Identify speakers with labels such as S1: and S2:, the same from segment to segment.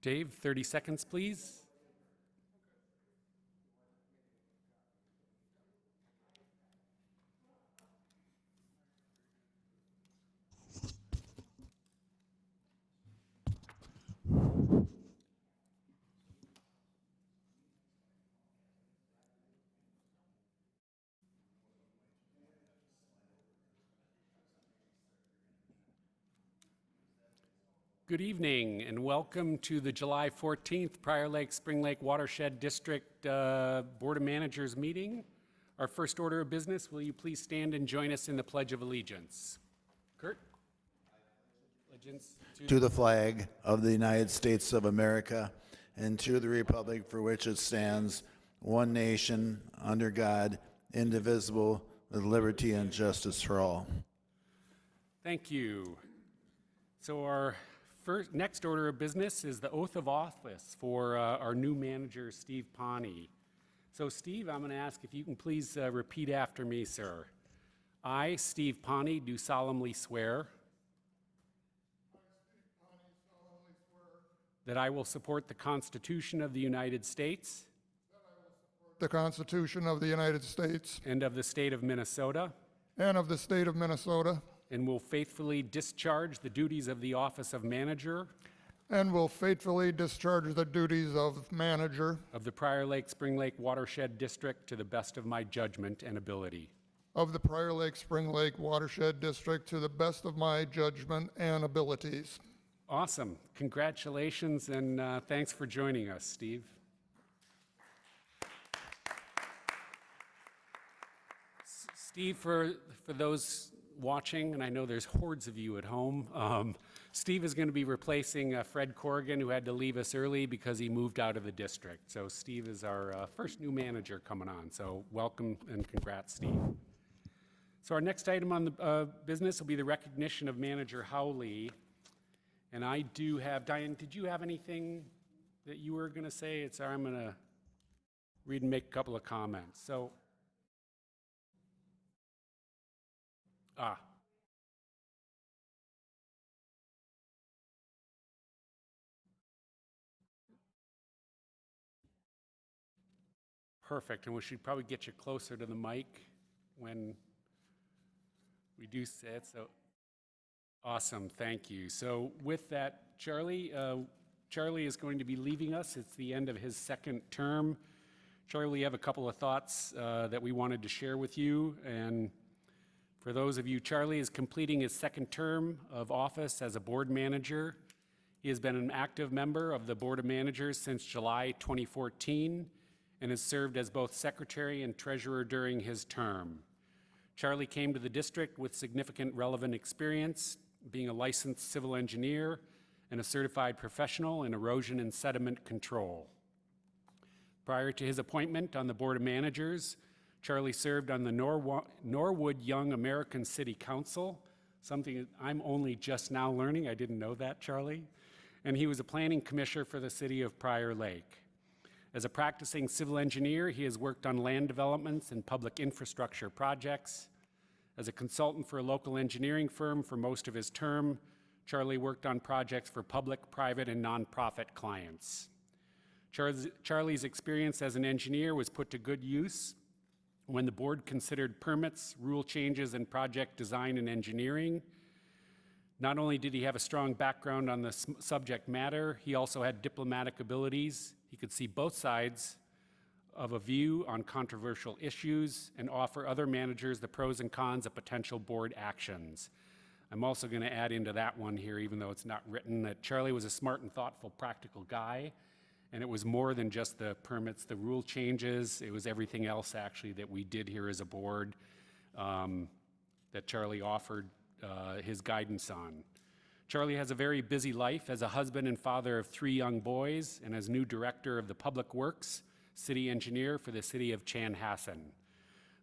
S1: Dave, 30 seconds, please. Good evening and welcome to the July 14th Prior Lake Spring Lake Watershed District Board of Managers meeting. Our first order of business, will you please stand and join us in the Pledge of Allegiance? Kurt? Allegiance
S2: to the flag of the United States of America and to the republic for which it stands, one nation, under God, indivisible, with liberty and justice for all.
S1: Thank you. So our next order of business is the oath of office for our new manager, Steve Pawnee. So Steve, I'm going to ask if you can please repeat after me, sir. I, Steve Pawnee, do solemnly swear that I will support the Constitution of the United States
S3: the Constitution of the United States
S1: and of the state of Minnesota,
S3: and of the state of Minnesota,
S1: and will faithfully discharge the duties of the office of manager
S3: and will faithfully discharge the duties of manager
S1: of the Prior Lake Spring Lake Watershed District to the best of my judgment and ability.
S3: of the Prior Lake Spring Lake Watershed District to the best of my judgment and abilities.
S1: Awesome. Congratulations and thanks for joining us, Steve. Steve, for those watching, and I know there's hordes of you at home, Steve is going to be replacing Fred Corrigan, who had to leave us early because he moved out of the district. So Steve is our first new manager coming on. So welcome and congrats, Steve. So our next item on the business will be the recognition of Manager Howley. And I do have, Diane, did you have anything that you were going to say? I'm going to read and make a couple of comments. So, perfect. And we should probably get you closer to the mic when we do say it. So, awesome. Thank you. So with that, Charlie is going to be leaving us. It's the end of his second term. Charlie, we have a couple of thoughts that we wanted to share with you. And for those of you, Charlie is completing his second term of office as a board manager. He has been an active member of the Board of Managers since July 2014 and has served as both secretary and treasurer during his term. Charlie came to the district with significant relevant experience, being a licensed civil engineer and a certified professional in erosion and sediment control. Prior to his appointment on the Board of Managers, Charlie served on the Norwood Young American City Council, something that I'm only just now learning. I didn't know that, Charlie. And he was a planning commissioner for the city of Prior Lake. As a practicing civil engineer, he has worked on land developments and public infrastructure projects. As a consultant for a local engineering firm for most of his term, Charlie worked on projects for public, private, and nonprofit clients. Charlie's experience as an engineer was put to good use when the board considered permits, rule changes, and project design and engineering. Not only did he have a strong background on the subject matter, he also had diplomatic abilities. He could see both sides of a view on controversial issues and offer other managers the pros and cons of potential board actions. I'm also going to add into that one here, even though it's not written, that Charlie was a smart and thoughtful, practical guy. And it was more than just the permits, the rule changes. It was everything else, actually, that we did here as a board that Charlie offered his guidance on. Charlie has a very busy life as a husband and father of 3 young boys and as new director of the Public Works, city engineer for the city of Chanhassen.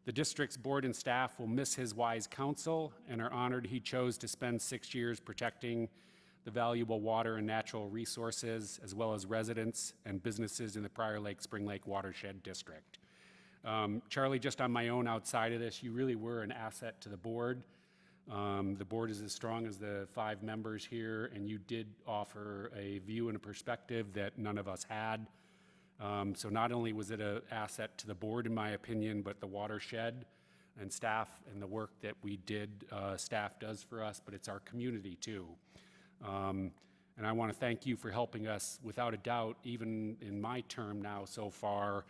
S1: The district's board and staff will miss his wise counsel and are honored he chose to spend 6 years protecting the valuable water and natural resources, as well as residents and businesses in the Prior Lake Spring Lake Watershed District. Charlie, just on my own outside of this, you really were an asset to the board. The board is as strong as the 5 members here, and you did offer a view and a perspective that none of us had. So not only was it an asset to the board, in my opinion, but the watershed and staff and the work that we did, staff does for us, but it's our community too. And I want to thank you for helping us, without a doubt, even in my term now so far,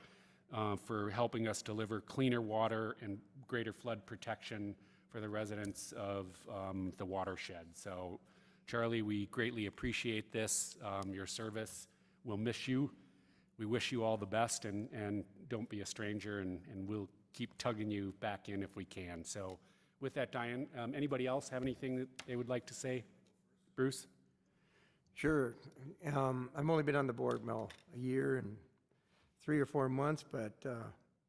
S1: for helping us deliver cleaner water and greater flood protection for the residents of the watershed. So, Charlie, we greatly appreciate this, your service. We'll miss you. We wish you all the best, and don't be a stranger, and we'll keep tugging you back in if we can. So with that, Diane, anybody else have anything that they would like to say? Bruce?
S4: Sure. I've only been on the board, Mel, a year and 3 or 4 months, but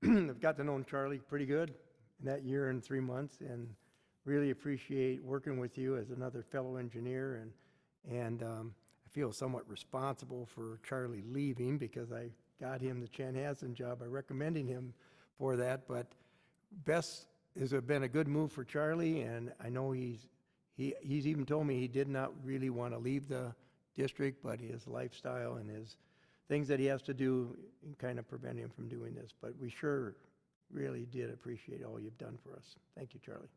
S4: I've got to know Charlie pretty good in that year and 3 months, and really appreciate working with you as another fellow engineer, and I feel somewhat responsible for Charlie leaving because I got him the Chanhassen job by recommending him for that, but best has been a good move for Charlie, and I know he's even told me he did not really want to leave the district, but his lifestyle and his things that he has to do kind of prevent him from doing this. But we sure really did appreciate all you've done for us. Thank you, Charlie.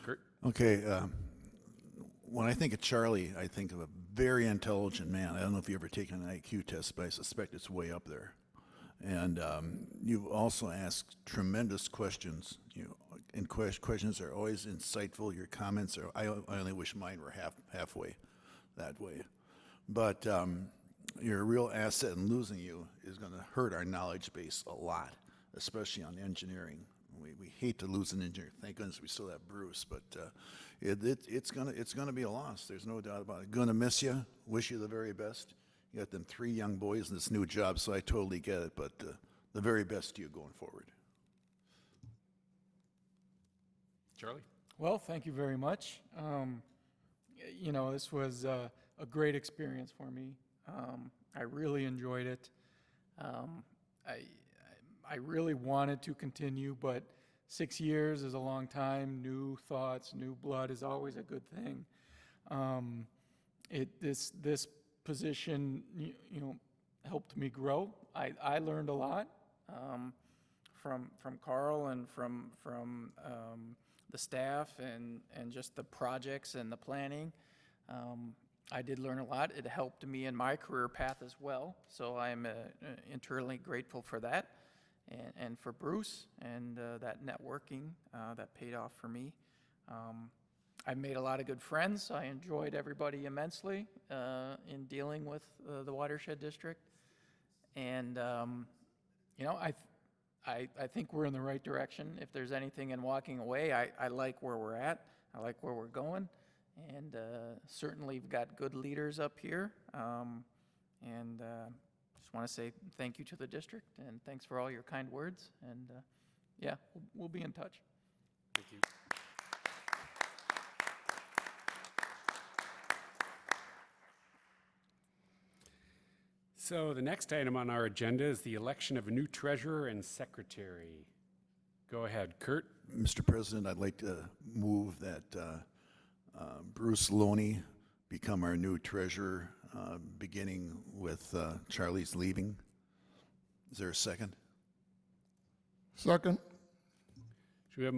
S1: Kurt?
S2: Okay, when I think of Charlie, I think of a very intelligent man. I don't know if you've ever taken an IQ test, but I suspect it's way up there. And you've also asked tremendous questions, and questions are always insightful. Your comments are, I only wish mine were halfway that way. But you're a real asset, and losing you is going to hurt our knowledge base a lot, especially on engineering. We hate to lose an engineer. Thank goodness we still have Bruce, but it's gonna be a loss. There's no doubt about it. Gonna miss you. Wish you the very best. You got them 3 young boys in this new job, so I totally get it. But the very best to you going forward.
S1: Charlie?
S5: Well, thank you very much. This was a great experience for me. I really enjoyed it. I really wanted to continue, but 6 years is a long time. New thoughts, new blood is always a good thing. This position, helped me grow. I learned a lot from Carl and from the staff and just the projects and the planning. I did learn a lot. It helped me in my career path as well, so I'm internally grateful for that, and for Bruce and that networking that paid off for me. I made a lot of good friends. I enjoyed everybody immensely in dealing with the Watershed District, and I think we're in the right direction. If there's anything in walking away, I like where we're at. I like where we're going. And certainly we've got good leaders up here. And just want to say thank you to the district, and thanks for all your kind words. And yeah, we'll be in touch.
S1: Thank you. So the next item on our agenda is the election of a new treasurer and secretary. Go ahead, Kurt.
S2: Mr. President, I'd like to move that Bruce Loney become our new treasurer, beginning with Charlie's leaving. Is there a second?
S3: Second.
S1: Should we have a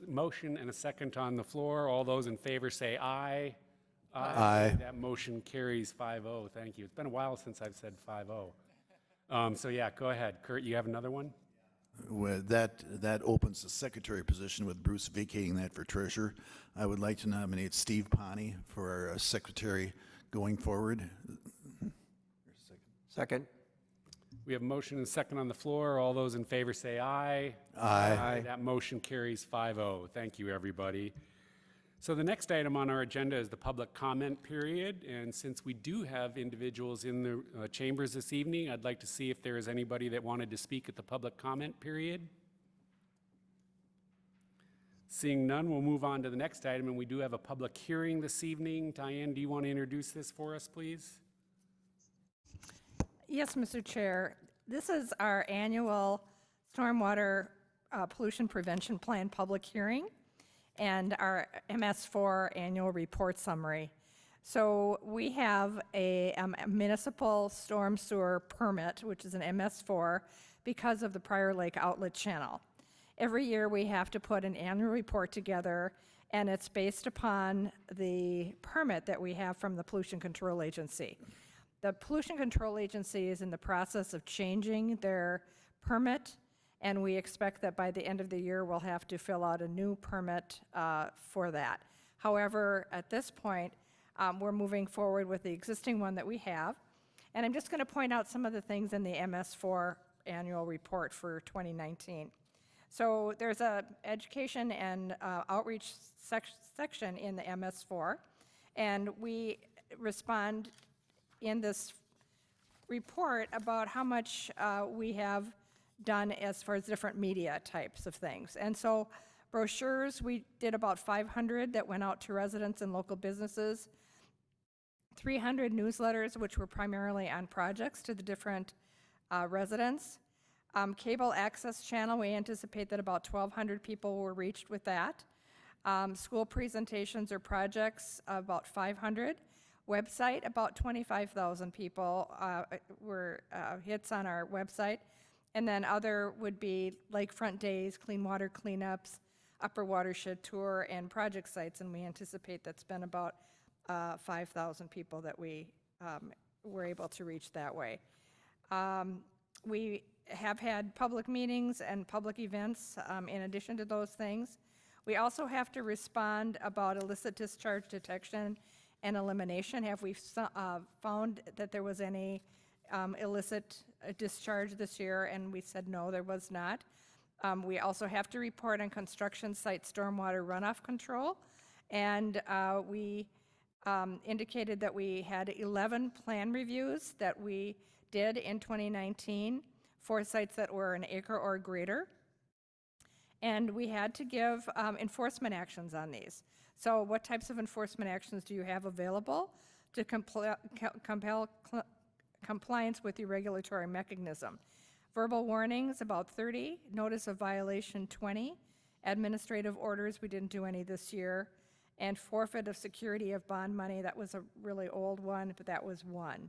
S1: motion and a second on the floor? All those in favor say aye.
S2: Aye.
S1: That motion carries 5-0. Thank you. It's been a while since I've said 5-0. So yeah, go ahead. Kurt, you have another one?
S2: Well, that opens the secretary position with Bruce vacating that for treasurer. I would like to nominate Steve Pani for our secretary going forward.
S4: Second.
S1: We have a motion and a second on the floor. All those in favor say aye.
S2: Aye.
S1: That motion carries 5-0. Thank you, everybody. So the next item on our agenda is the public comment period. And since we do have individuals in the chambers this evening, I'd like to see if there is anybody that wanted to speak at the public comment period. Seeing none, we'll move on to the next item. And we do have a public hearing this evening. Diane, do you want to introduce this for us, please?
S6: Yes, Mr. Chair. This is our annual stormwater pollution prevention plan public hearing. and our MS4 annual report summary. So we have a municipal storm sewer permit, which is an MS4, because of the Prior Lake Outlet Channel. Every year, we have to put an annual report together, and it's based upon the permit that we have from the Pollution Control Agency. The Pollution Control Agency is in the process of changing their permit, and we expect that by the end of the year, we'll have to fill out a new permit for that. However, at this point, we're moving forward with the existing one that we have, and I'm just going to point out some of the things in the MS4 annual report for 2019. So there's a education and outreach section in the MS4, and we respond in this report about how much we have done as far as different media types of things. And so brochures, we did about 500 that went out to residents and local businesses, 300 newsletters, which were primarily on projects to the different residents. Cable access channel, we anticipate that about 1,200 people were reached with that. School presentations or projects, about 500. Website, about 25,000 people were hits on our website. And then other would be lakefront days, clean water cleanups, upper watershed tour, and project sites, and we anticipate that's been about 5,000 people that we were able to reach that way. We have had public meetings and public events in addition to those things. We also have to respond about illicit discharge detection and elimination. Have we found that there was any illicit discharge this year? And we said no, there was not. We also have to report on construction site stormwater runoff control. And we indicated that we had 11 plan reviews that we did in 2019 for sites that were an acre or greater. And we had to give enforcement actions on these. So what types of enforcement actions do you have available to compel compliance with your regulatory mechanism? Verbal warnings, about 30. Notice of violation, 20. Administrative orders, we didn't do any this year. And forfeit of security of bond money, that was a really old one, but that was 1.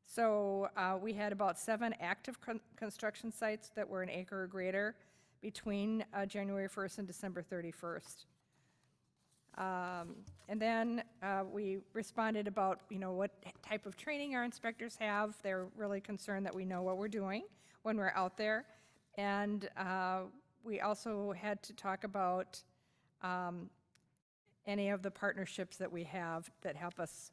S6: So we had about 7 active construction sites that were an acre or greater between January 1st and December 31st. And then we responded about, what type of training our inspectors have. They're really concerned that we know what we're doing when we're out there. And we also had to talk about any of the partnerships that we have that help us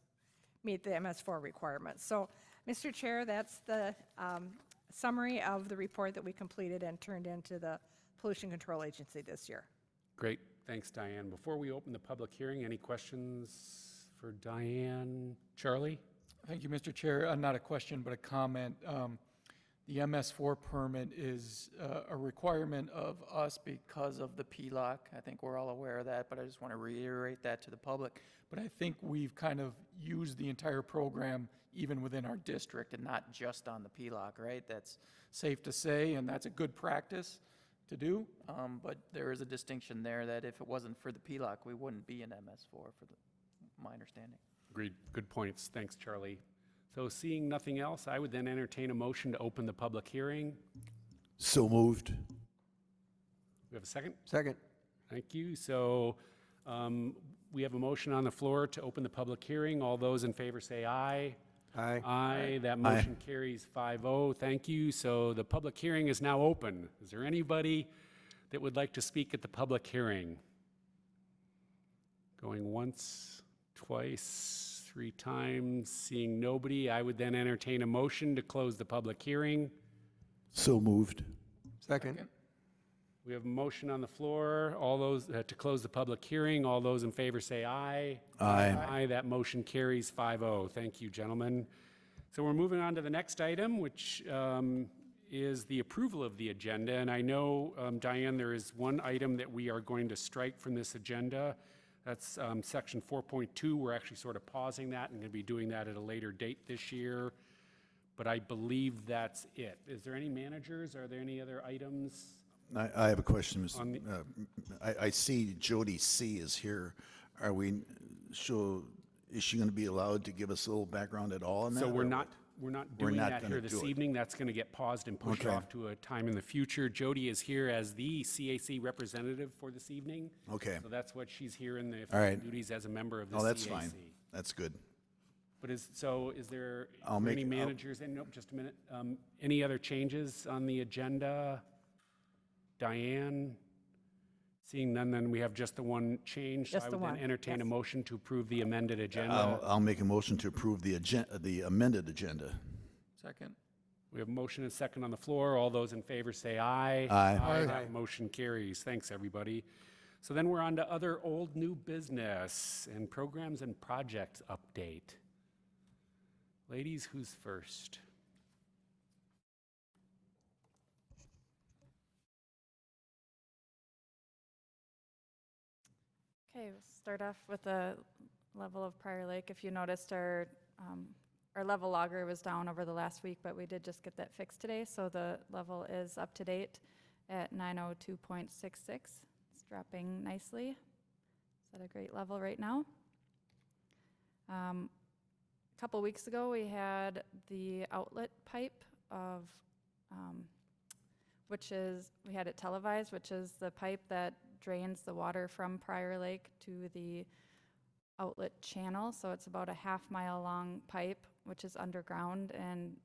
S6: meet the MS4 requirements. So, Mr. Chair, that's the summary of the report that we completed and turned into the Pollution Control Agency this year.
S1: Great, thanks, Diane. Before we open the public hearing, any questions for Diane? Charlie?
S5: Thank you, Mr. Chair. Not a question, but a comment. The MS4 permit is a requirement of us because of the PLOC. I think we're all aware of that, but I just want to reiterate that to the public. But I think we've kind of used the entire program even within our district and not just on the PLOC, right? That's safe to say, and that's a good practice to do. But there is a distinction there that if it wasn't for the PLOC, we wouldn't be in MS4, my understanding.
S1: Agreed. Good points. Thanks, Charlie. So seeing nothing else, I would then entertain a motion to open the public hearing.
S2: So moved.
S1: We have a second?
S4: Second.
S1: Thank you. So we have a motion on the floor to open the public hearing. All those in favor say aye.
S4: Aye.
S1: Aye. That motion carries 5-0. Thank you. So the public hearing is now open. Is there anybody that would like to speak at the public hearing? Going once, twice, 3 times, seeing nobody, I would then entertain a motion to close the public hearing.
S2: So moved.
S4: Second.
S1: We have a motion on the floor. All those to close the public hearing. All those in favor say aye.
S2: Aye.
S1: Aye. That motion carries 5-0. Thank you, gentlemen. So we're moving on to the next item, which is the approval of the agenda. And I know, Diane, there is one item that we are going to strike from this agenda. That's section 4.2. We're actually sort of pausing that and going to be doing that at a later date this year. But I believe that's it. Is there any managers? Are there any other items?
S2: I have a question, Ms.
S1: On the-
S2: I see Jody C. is here. Are we, is she going to be allowed to give us a little background at all on that?
S1: So we're
S2: or
S1: not,
S2: what?
S1: we're not
S2: We're
S1: doing
S2: not
S1: that
S2: gonna
S1: here this
S2: do it.
S1: evening. That's going to get paused and pushed
S2: Okay.
S1: off to a time in the future. Jody is here as the CAC representative for this evening.
S2: Okay.
S1: So that's what she's here in the
S2: All right.
S1: duties as a member of the CAC.
S2: Oh, that's fine. That's good.
S1: But is there
S2: I'll
S1: any
S2: make- I'll-
S1: managers, and nope, just a minute. Any other changes on the agenda? Diane? Seeing none, then we have just the one change. So
S6: Just the
S1: I would then
S6: one,
S1: entertain a
S6: yes.
S1: motion to approve the amended agenda.
S2: I'll make a motion to approve the amended agenda.
S5: Second.
S1: We have a motion and second on the floor. All those in favor say aye.
S2: Aye.
S3: Aye.
S1: That motion carries. Thanks, everybody. So then we're on to other old new business and programs and projects update. Ladies, who's first?
S7: Okay, we'll start off with the level of Prior Lake. If you noticed, our level logger was down over the last week, but we did just get that fixed today, so the level is up to date at 902.66. It's dropping nicely. It's at a great level right now. A couple weeks ago, we had the outlet pipe of, we had it televised, which is the pipe that drains the water from Prior Lake to the outlet channel. So it's about a half-mile long pipe, which is underground, and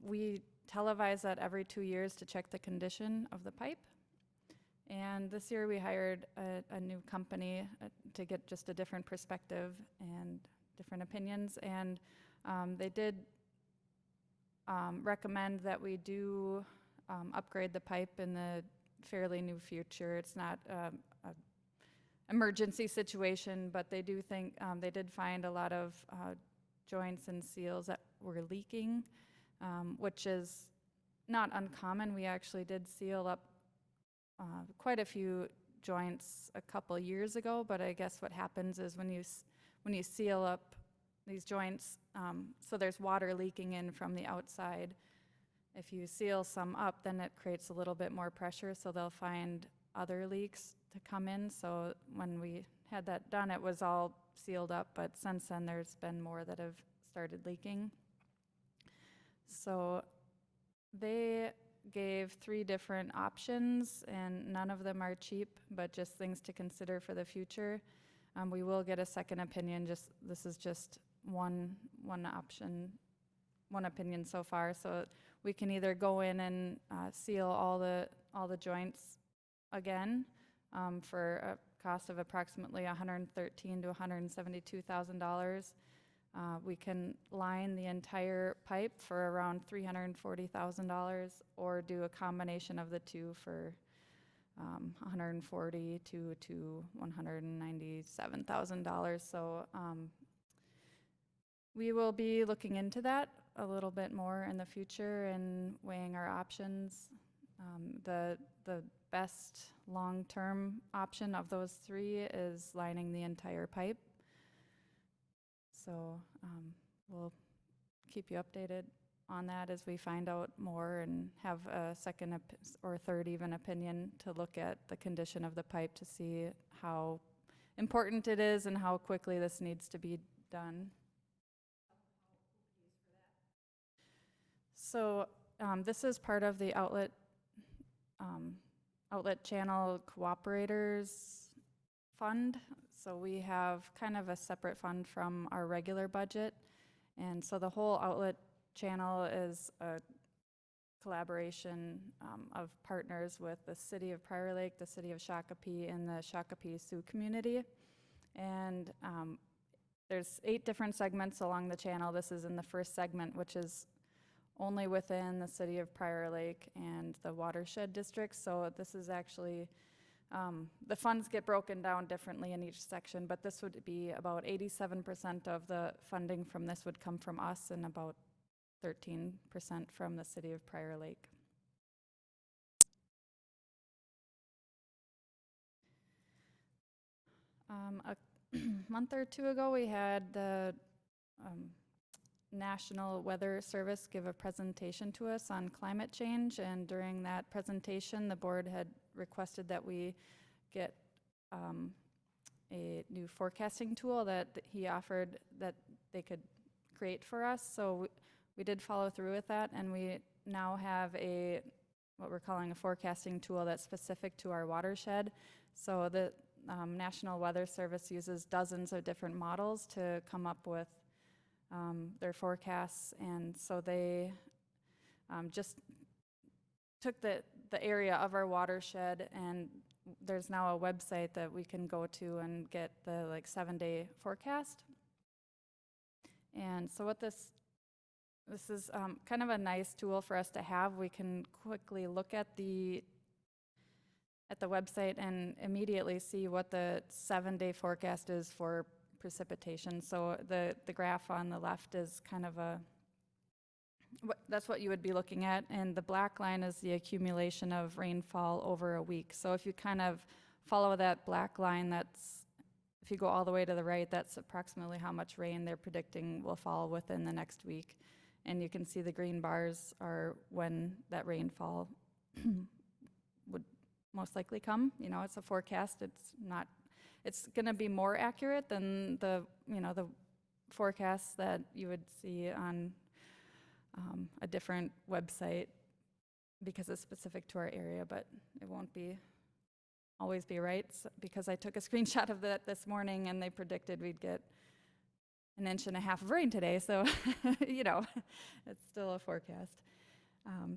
S7: we televise that every 2 years to check the condition of the pipe. And this year we hired a new company to get just a different perspective and different opinions, and they did recommend that we do upgrade the pipe in the fairly new future. It's not a emergency situation, but they do think, they did find a lot of joints and seals that were leaking, which is not uncommon. We actually did seal up quite a few joints a couple years ago, but I guess what happens is when you seal up these joints, so there's water leaking in from the outside. If you seal some up, then it creates a little bit more pressure, so they'll find other leaks to come in. So when we had that done, it was all sealed up, but since then there's been more that have started leaking. So they gave 3 different options, and none of them are cheap, but just things to consider for the future. We will get a second opinion. This is just one option, one opinion so far. So we can either go in and seal all the joints again for a cost of approximately $113,000 to $172,000. We can line the entire pipe for around $340,000, or do a combination of the two for $142,000 to $197,000. So we will be looking into that a little bit more in the future and weighing our options. The best long-term option of those 3 is lining the entire pipe. So we'll keep you updated on that as we find out more and have a second or third even opinion to look at the condition of the pipe to see how important it is and how quickly this needs to be done. So this is part of the outlet channel cooperators fund. So we have kind of a separate fund from our regular budget. And so the whole outlet channel is a collaboration of partners with the City of Prior Lake, the City of Shakopee, and the Shakopee Sioux community. And there's 8 different segments along the channel. This is in the first segment, which is only within the City of Prior Lake and the watershed district. So this is actually, the funds get broken down differently in each section, but this would be about 87% of the funding from this would come from us and about 13% from the City of Prior Lake. A month or 2 ago, we had the National Weather Service give a presentation to us on climate change, and during that presentation, the board had requested that we get a new forecasting tool that he offered that they could create for us. So we did follow through with that, and we now have what we're calling a forecasting tool that's specific to our watershed. So the National Weather Service uses dozens of different models to come up with their forecasts, and so they just took the area of our watershed, and there's now a website that we can go to and get the 7-day forecast. And so what this is kind of a nice tool for us to have. We can quickly look at the website and immediately see what the 7-day forecast is for precipitation. So the graph on the left is kind of that's what you would be looking at, and the black line is the accumulation of rainfall over a week. So if you kind of follow that black line, if you go all the way to the right, that's approximately how much rain they're predicting will fall within the next week. And you can see the green bars are when that rainfall would most likely come. It's a forecast. It's going to be more accurate than the forecasts that you would see on a different website because it's specific to our area, but it won't always be right, because I took a screenshot of that this morning and they predicted we'd get 1.5 inches of rain today, so it's still a forecast.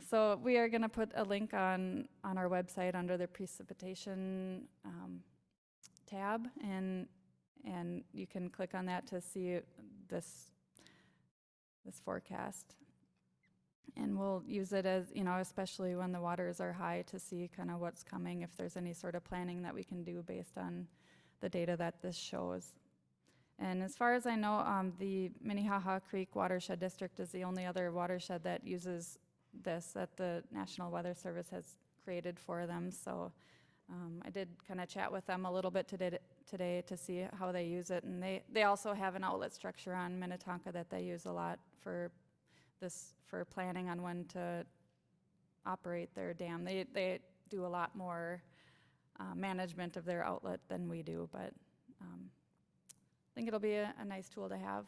S7: So we are going to put a link on our website under the precipitation tab, and you can click on that to see this forecast. And we'll use it as, especially when the waters are high, to see kind of what's coming, if there's any sort of planning that we can do based on the data that this shows. And as far as I know, the Minnehaha Creek Watershed District is the only other watershed that uses this that the National Weather Service has created for them. So I did kind of chat with them a little bit today to see how they use it. And they also have an outlet structure on Minnetonka that they use a lot for planning on when to operate their dam. They do a lot more management of their outlet than we do, but I think it'll be a nice tool to have.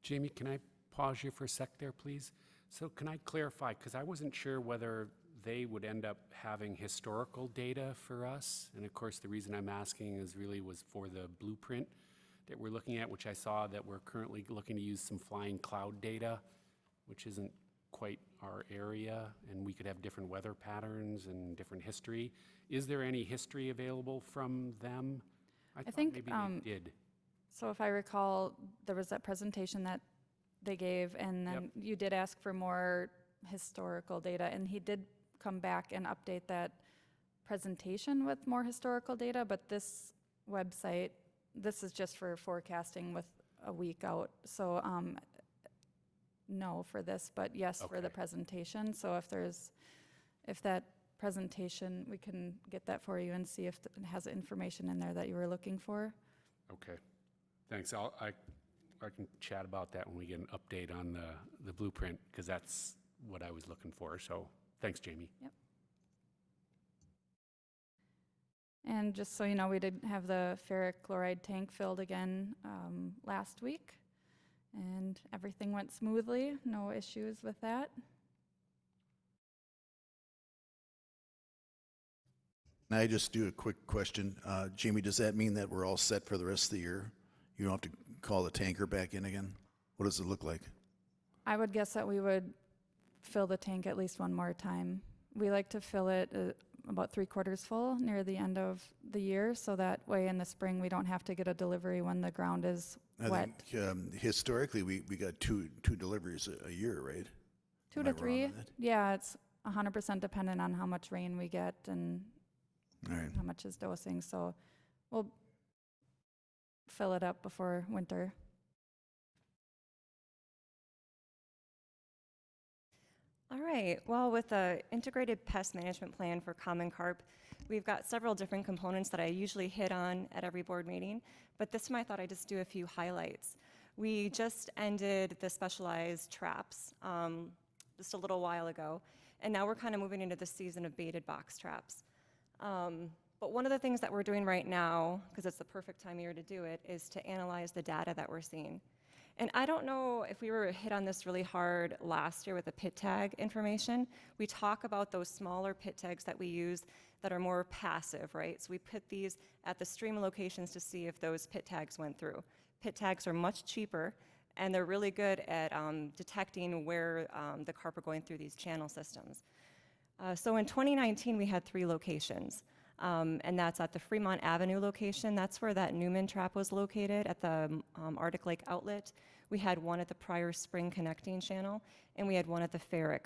S1: Jamie, can I pause you for a sec there, please? So can I clarify, because I wasn't sure whether they would end up having historical data for us. And of course, the reason I'm asking was for the blueprint that we're looking at, which I saw that we're currently looking to use some flying cloud data, which isn't quite our area, and we could have different weather patterns and different history. Is there any history available from them? I thought
S7: think,
S1: maybe they did.
S7: So if I recall, there was that presentation that they gave, and then you did ask for more historical data, and he did come back and update that presentation with more historical data, but this website, this is just for forecasting with a week out. So no for this, but yes for the presentation. So if that presentation, we can get that for you and see if it has information in there that you were looking for.
S1: Okay, thanks. I can chat about that when we get an update on the blueprint, because that's what I was looking for. So thanks, Jamie.
S7: Yep. And just so you know, we did have the ferric chloride tank filled again last week, and everything went smoothly. No issues with that.
S2: Can I just do a quick question? Jamie, does that mean that we're all set for the rest of the year? You don't have to call the tanker back in again? What does it look like?
S7: I would guess that we would fill the tank at least one more time. We like to fill it about 3/4 full near the end of the year, so that way in the spring we don't have to get a delivery when the ground is
S2: I
S7: wet.
S2: think historically we got two deliveries a year, right?
S7: 2
S2: Am I
S7: to
S2: wrong
S7: 3.
S2: on that?
S7: Yeah, it's 100% dependent on how much rain we get and
S2: All right.
S7: how much is dosing. So we'll fill it up before winter.
S8: All right, well, with the integrated pest management plan for common carp, we've got several different components that I usually hit on at every board meeting, but this time I thought I'd just do a few highlights. We just ended the specialized traps just a little while ago, and now we're kind of moving into the season of baited box traps. But one of the things that we're doing right now, because it's the perfect time of year to do it, is to analyze the data that we're seeing. And I don't know if we were hit on this really hard last year with the pit tag information. We talk about those smaller pit tags that we use that are more passive, right? So we put these at the stream locations to see if those pit tags went through. Pit tags are much cheaper, and they're really good at detecting where the carp are going through these channel systems. So in 2019, we had 3 locations. And that's at the Fremont Avenue location. That's where that Newman trap was located at the Arctic Lake outlet. We had one at the Prior Spring connecting channel, and we had one at the Ferric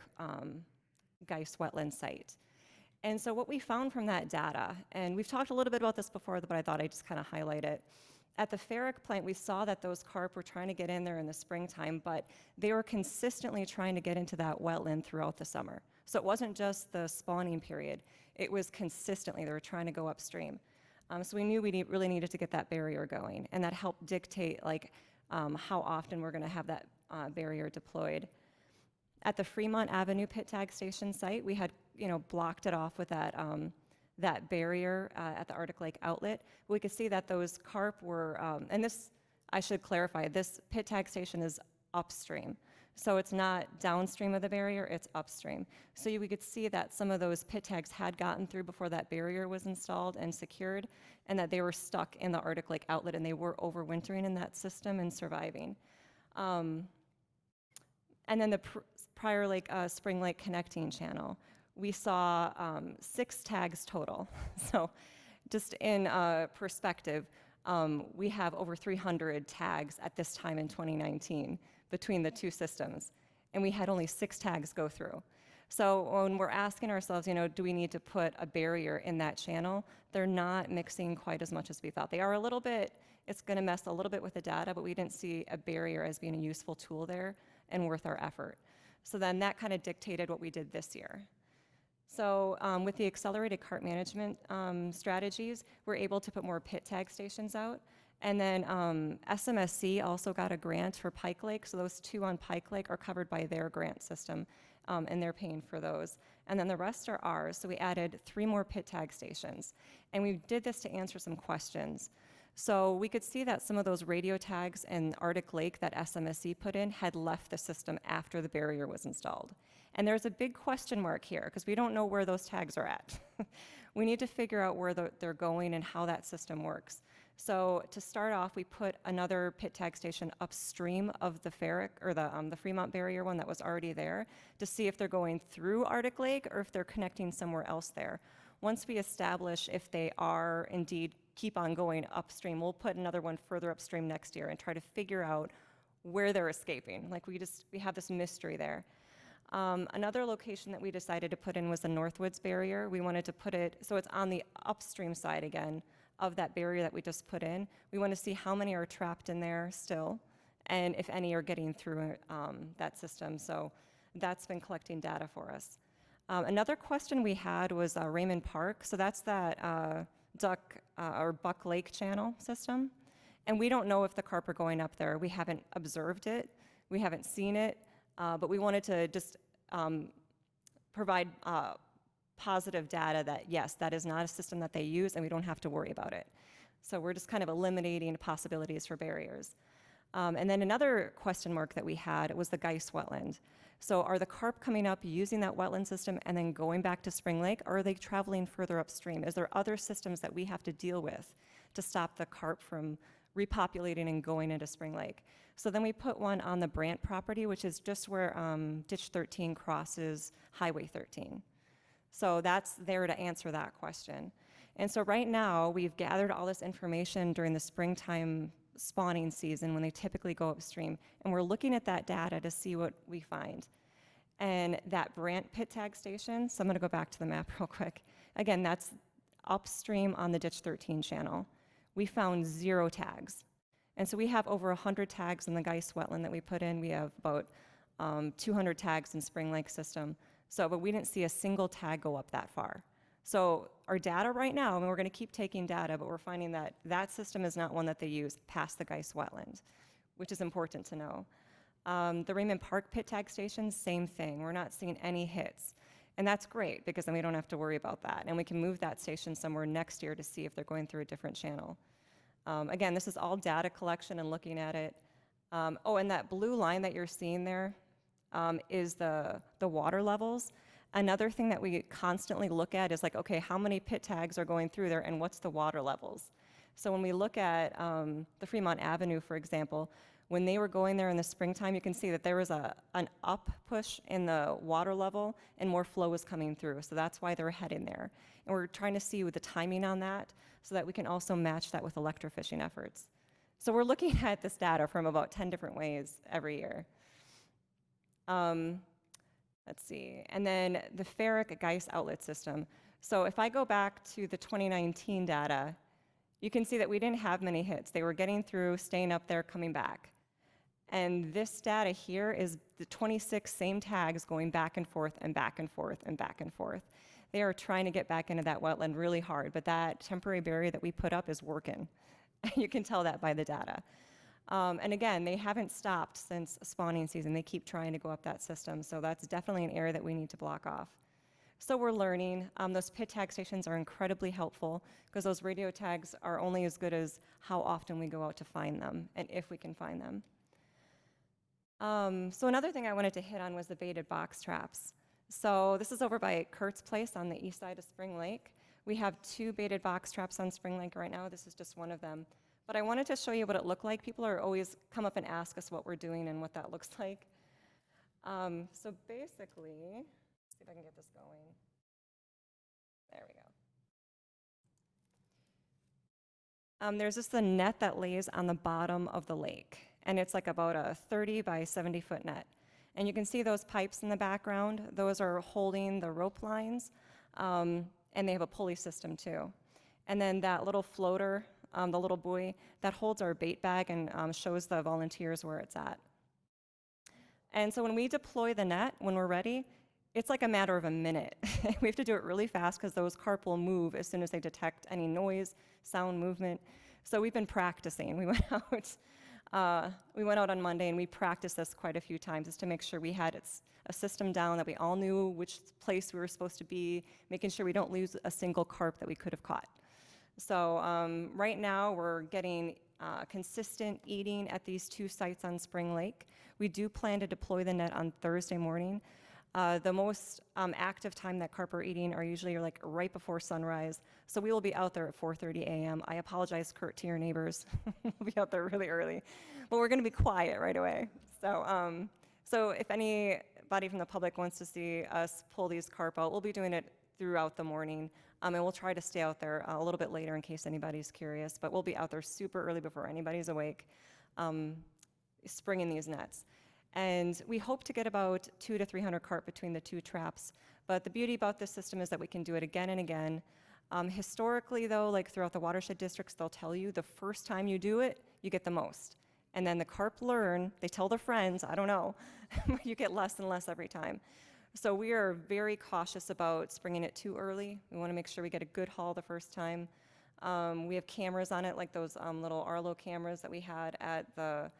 S8: Geist wetland site. And so what we found from that data, and we've talked a little bit about this before, but I thought I'd just kind of highlight it. At the Ferric plant, we saw that those carp were trying to get in there in the springtime, but they were consistently trying to get into that wetland throughout the summer. So it wasn't just the spawning period. It was consistently, they were trying to go upstream. So we knew we really needed to get that barrier going, and that helped dictate how often we're gonna have that barrier deployed. At the Fremont Avenue pit tag station site, we had blocked it off with that barrier at the Arctic Lake outlet. We could see that those carp were, and this, I should clarify, this pit tag station is upstream. So it's not downstream of the barrier, it's upstream. So we could see that some of those pit tags had gotten through before that barrier was installed and secured, and that they were stuck in the Arctic Lake outlet, and they were overwintering in that system and surviving. And then the Prior Lake, Spring Lake connecting channel, we saw 6 tags total. So just in perspective, we have over 300 tags at this time in 2019 between the 2 systems, and we had only 6 tags go through. So when we're asking ourselves, do we need to put a barrier in that channel, they're not mixing quite as much as we thought. They are a little bit, it's gonna mess a little bit with the data, but we didn't see a barrier as being a useful tool there and worth our effort. So then that kind of dictated what we did this year. So with the accelerated carp management strategies, we're able to put more pit tag stations out. And then SMSC also got a grant for Pike Lake, so those 2 on Pike Lake are covered by their grant system, and they're paying for those. And then the rest are ours, so we added 3 more pit tag stations. And we did this to answer some questions. So we could see that some of those radio tags in Arctic Lake that SMSC put in had left the system after the barrier was installed. And there's a big question mark here, because we don't know where those tags are at. We need to figure out where they're going and how that system works. So to start off, we put another pit tag station upstream of the Ferric, or the Fremont barrier one that was already there, to see if they're going through Arctic Lake or if they're connecting somewhere else there. Once we establish if they are indeed keep on going upstream, we'll put another one further upstream next year and try to figure out where they're escaping. We have this mystery there. Another location that we decided to put in was the Northwoods barrier. We wanted to put it, so it's on the upstream side again of that barrier that we just put in. We want to see how many are trapped in there still, and if any are getting through that system. So that's been collecting data for us. Another question we had was Raymond Park. So that's that duck or Buck Lake channel system. And we don't know if the carp are going up there. We haven't observed it. We haven't seen it. But we wanted to just provide positive data that, yes, that is not a system that they use, and we don't have to worry about it. So we're just kind of eliminating possibilities for barriers. And then another question mark that we had was the Geist wetland. So are the carp coming up using that wetland system and then going back to Spring Lake, or are they traveling further upstream? Is there other systems that we have to deal with to stop the carp from repopulating and going into Spring Lake? So then we put one on the Brant property, which is just where Ditch 13 crosses Highway 13. So that's there to answer that question. And so right now, we've gathered all this information during the springtime spawning season when they typically go upstream, and we're looking at that data to see what we find. And that Brant pit tag station, so I'm gonna go back to the map real quick. Again, that's upstream on the Ditch 13 channel. We found 0 tags. And so we have over 100 tags in the Geist wetland that we put in. We have about 200 tags in Spring Lake system. So, but we didn't see a single tag go up that far. So our data right now, and we're gonna keep taking data, but we're finding that that system is not one that they use past the Geist wetland. which is important to know. The Raymond Park pit tag stations, same thing. We're not seeing any hits. And that's great because then we don't have to worry about that. And we can move that station somewhere next year to see if they're going through a different channel. Again, this is all data collection and looking at it. Oh, and that blue line that you're seeing there is the water levels. Another thing that we constantly look at is like, okay, how many pit tags are going through there and what's the water levels? So when we look at the Fremont Avenue, for example, when they were going there in the springtime, you can see that there was an up push in the water level and more flow was coming through. So that's why they're heading there. And we're trying to see with the timing on that so that we can also match that with electrofishing efforts. So we're looking at this data from about 10 different ways every year. Let's see. And then the ferric Geis outlet system. So if I go back to the 2019 data, you can see that we didn't have many hits. They were getting through, staying up there, coming back. And this data here is the 26 same tags going back and forth and back and forth and back and forth. They are trying to get back into that wetland really hard, but that temporary barrier that we put up is working. You can tell that by the data. And again, they haven't stopped since spawning season. They keep trying to go up that system, so that's definitely an area that we need to block off. So we're learning. Those pit tag stations are incredibly helpful because those radio tags are only as good as how often we go out to find them and if we can find them. So another thing I wanted to hit on was the baited box traps. So this is over by Kurt's Place on the east side of Spring Lake. We have 2 baited box traps on Spring Lake right now. This is just one of them. But I wanted to show you what it looked like. People are always come up and ask us what we're doing and what that looks like. So basically, let's see if I can get this going. There we go. There's just a net that lays on the bottom of the lake. And it's like about a 30 by 70 foot net. And you can see those pipes in the background. Those are holding the rope lines. And they have a pulley system too. And then that little floater, the little buoy, that holds our bait bag and shows the volunteers where it's at. And so when we deploy the net, when we're ready, it's like a matter of a minute. We have to do it really fast because those carp will move as soon as they detect any noise, sound, movement. So we've been practicing. We went out on Monday and we practiced this quite a few times just to make sure we had a system down, that we all knew which place we were supposed to be, making sure we don't lose a single carp that we could have caught. So right now we're getting consistent eating at these 2 sites on Spring Lake. We do plan to deploy the net on Thursday morning. The most active time that carp are eating are usually like right before sunrise. So we will be out there at 4:30 a.m. I apologize, Kurt, to your neighbors. We'll be out there really early. But we're going to be quiet right away. So if anybody from the public wants to see us pull these carp out, we'll be doing it throughout the morning. And we'll try to stay out there a little bit later in case anybody's curious. But we'll be out there super early before anybody's awake, springing these nets. And we hope to get about 200 to 300 carp between the 2 traps. But the beauty about this system is that we can do it again and again. Historically, though, like throughout the watershed districts, they'll tell you the first time you do it, you get the most. And then the carp learn, they tell their friends, I don't know, you get less and less every time. So we are very cautious about springing it too early. We want to make sure we get a good haul the first time. We have cameras on it, like those little Arlo cameras that we had at the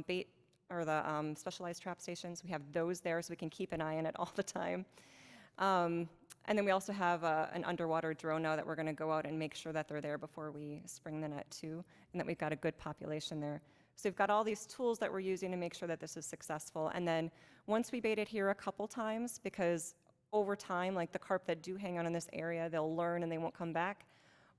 S8: bait or the specialized trap stations. We have those there so we can keep an eye on it all the time. And then we also have an underwater drone now that we're going to go out and make sure that they're there before we spring the net too, and that we've got a good population there. So we've got all these tools that we're using to make sure that this is successful. And then once we bait it here a couple times, because over time, like the carp that do hang out in this area, they'll learn and they won't come back,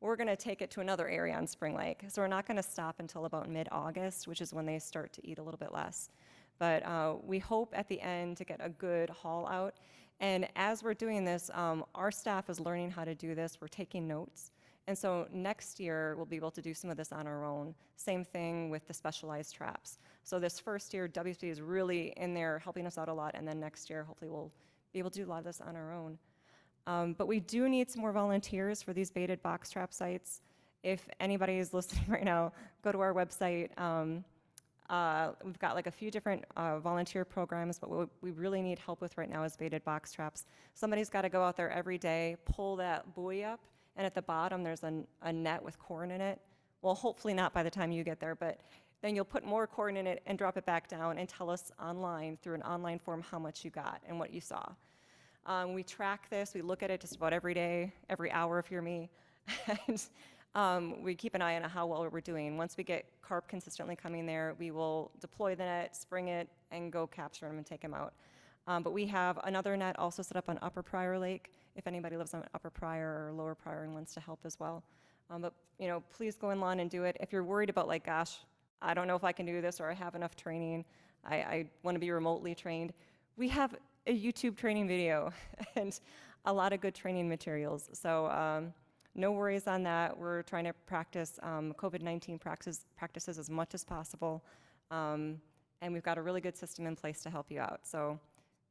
S8: we're going to take it to another area on Spring Lake. So we're not going to stop until about mid-August, which is when they start to eat a little bit less. But we hope at the end to get a good haul out. And as we're doing this, our staff is learning how to do this. We're taking notes. And so next year, we'll be able to do some of this on our own. Same thing with the specialized traps. So this first year, WSP is really in there helping us out a lot. And then next year, hopefully we'll be able to do a lot of this on our own. But we do need some more volunteers for these baited box trap sites. If anybody is listening right now, go to our website. We've got like a few different volunteer programs, but what we really need help with right now is baited box traps. Somebody's got to go out there every day, pull that buoy up, and at the bottom there's a net with corn in it. Well, hopefully not by the time you get there, but Then you'll put more corn in it and drop it back down and tell us online through an online form how much you got and what you saw. We track this, we look at it just about every day, every hour if you're me, and we keep an eye on how well we're doing. Once we get carp consistently coming there, we will deploy the net, spring it, and go capture them and take them out. But we have another net also set up on Upper Pryor Lake, if anybody lives on Upper Pryor or Lower Pryor and wants to help as well. But please go in line and do it. If you're worried about like, gosh, I don't know if I can do this or I have enough training, I want to be remotely trained, we have a YouTube training video and a lot of good training materials. So no worries on that. We're trying to practice COVID-19 practices as much as possible. And we've got a really good system in place to help you out. So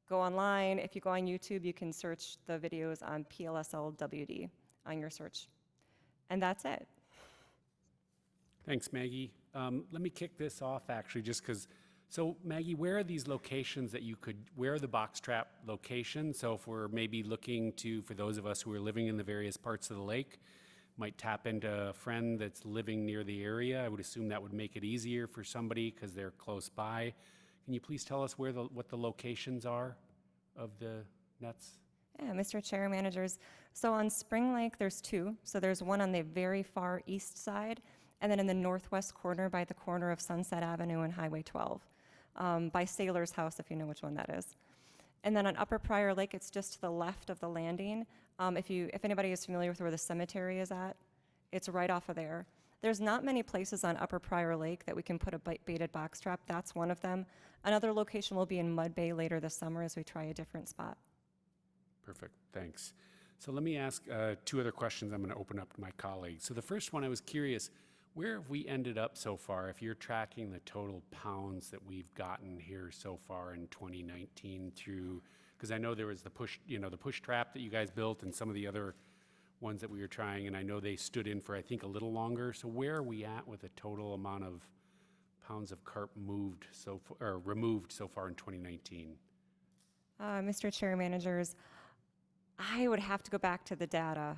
S8: go online. If you go on YouTube, you can search the videos on PLSLWD on your search. And that's it.
S1: Thanks, Maggie. Let me kick this off actually, just because, so Maggie, where are these locations that where are the box trap locations? So if we're maybe looking to, for those of us who are living in the various parts of the lake, might tap into a friend that's living near the area, I would assume that would make it easier for somebody because they're close by. Can you please tell us what the locations are of the nets?
S8: Yeah, Mr. Chair, managers. So on Spring Lake, there's two. So there's one on the very far east side, and then in the northwest corner by the corner of Sunset Avenue and Highway 12, by Sailor's House, if you know which one that is. And then on Upper Pryor Lake, it's just to the left of the landing. If anybody is familiar with where the cemetery is at, it's right off of there. There's not many places on Upper Pryor Lake that we can put a baited box trap. That's one of them. Another location will be in Mud Bay later this summer as we try a different spot.
S1: Perfect, thanks. So let me ask two other questions I'm going to open up to my colleagues. So the first one, I was curious, where have we ended up so far? If you're tracking the total pounds that we've gotten here so far in 2019 through, because I know there was the push trap that you guys built and some of the other ones that we were trying, and I know they stood in for, I think, a little longer. So where are we at with the total amount of pounds of carp removed so far in 2019?
S8: Mr. Chair, managers, I would have to go back to the data.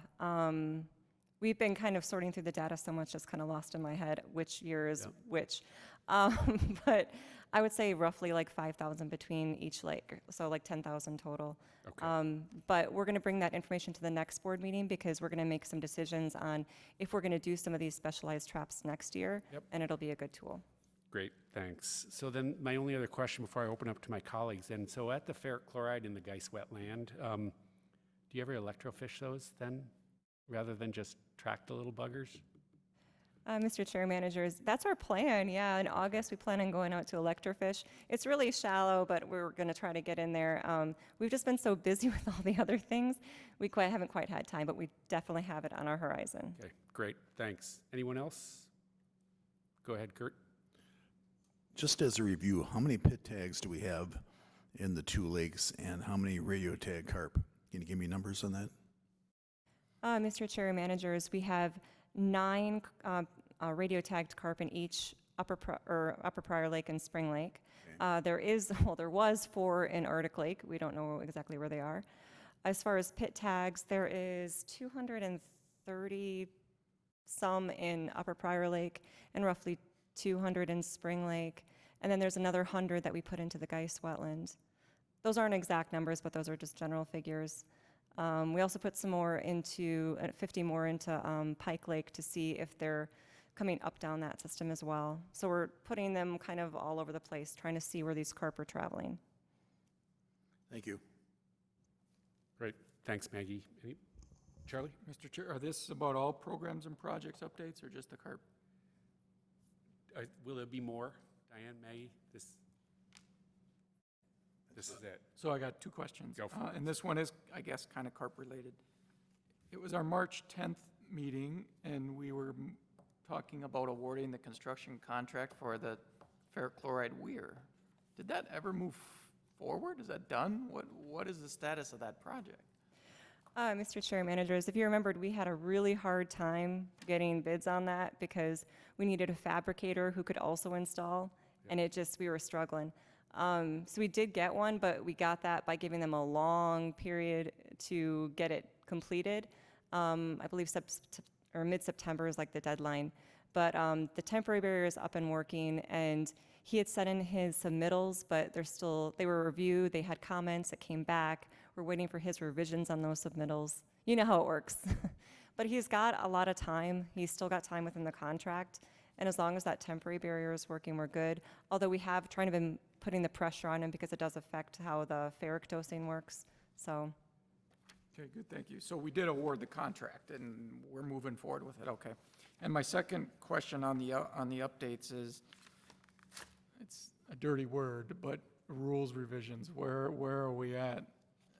S8: We've been kind of sorting through the data so much, it's kind of lost in my head which year is which. But I would say roughly like 5,000 between each lake, so like 10,000 total.
S1: Okay.
S8: But we're going to bring that information to the next board meeting because we're going to make some decisions on if we're going to do some of these specialized traps next year, and it'll be a good tool.
S1: Great, thanks. So then my only other question before I open up to my colleagues, and so at the ferric chloride in the Geist wetland, do you ever electrofish those then, rather than just track the little buggers?
S8: Mr. Chair, managers, that's our plan. Yeah, in August we plan on going out to electrofish. It's really shallow, but we're going to try to get in there. We've just been so busy with all the other things, we haven't quite had time, but we definitely have it on our horizon.
S1: Okay, great, thanks. Anyone else? Go ahead, Kurt.
S2: Just as a review, how many pit tags do we have in the two lakes and how many radio tag carp? Can you give me numbers on that?
S8: Mr. Chair, managers, we have 9 radio tagged carp in each Upper Pryor Lake and Spring Lake.
S2: Okay.
S8: There was 4 in Arctic Lake. We don't know exactly where they are. As far as pit tags, there is 230 some in Upper Pryor Lake and roughly 200 in Spring Lake. And then there's another 100 that we put into the Geist wetland. Those aren't exact numbers, but those are just general figures. We also put some more into, 50 more into Pike Lake to see if they're coming up down that system as well. So we're putting them kind of all over the place, trying to see where these carp are traveling.
S2: Thank you.
S1: Great, thanks, Maggie. Charlie?
S5: Mr. Chair, are this about all programs and projects updates or just the carp?
S1: Will there be more? Diane, Maggie, this is it.
S5: So I got 2 questions.
S1: Go for it.
S5: And this one is, I guess, kind of carp related. It was our March 10th meeting, and we were talking about awarding the construction contract for the ferric chloride weir. Did that ever move forward? Is that done? What is the status of that project?
S8: Mr. Chair, managers, if you remembered, we had a really hard time getting bids on that because we needed a fabricator who could also install, and we were struggling. So we did get one, but we got that by giving them a long period to get it completed. I believe mid-September is like the deadline. But the temporary barrier is up and working, and he had sent in his submittals, but they were reviewed, they had comments that came back. We're waiting for his revisions on those submittals. You know how it works. But he's got a lot of time. He's still got time within the contract. And as long as that temporary barrier is working, we're good. Although we have trying to been putting the pressure on him because it does affect how the ferric dosing works. So,
S5: Okay, good, thank you. So we did award the contract, and we're moving forward with it, okay. And my second question on the updates is, it's a dirty word, but rules revisions, where are we at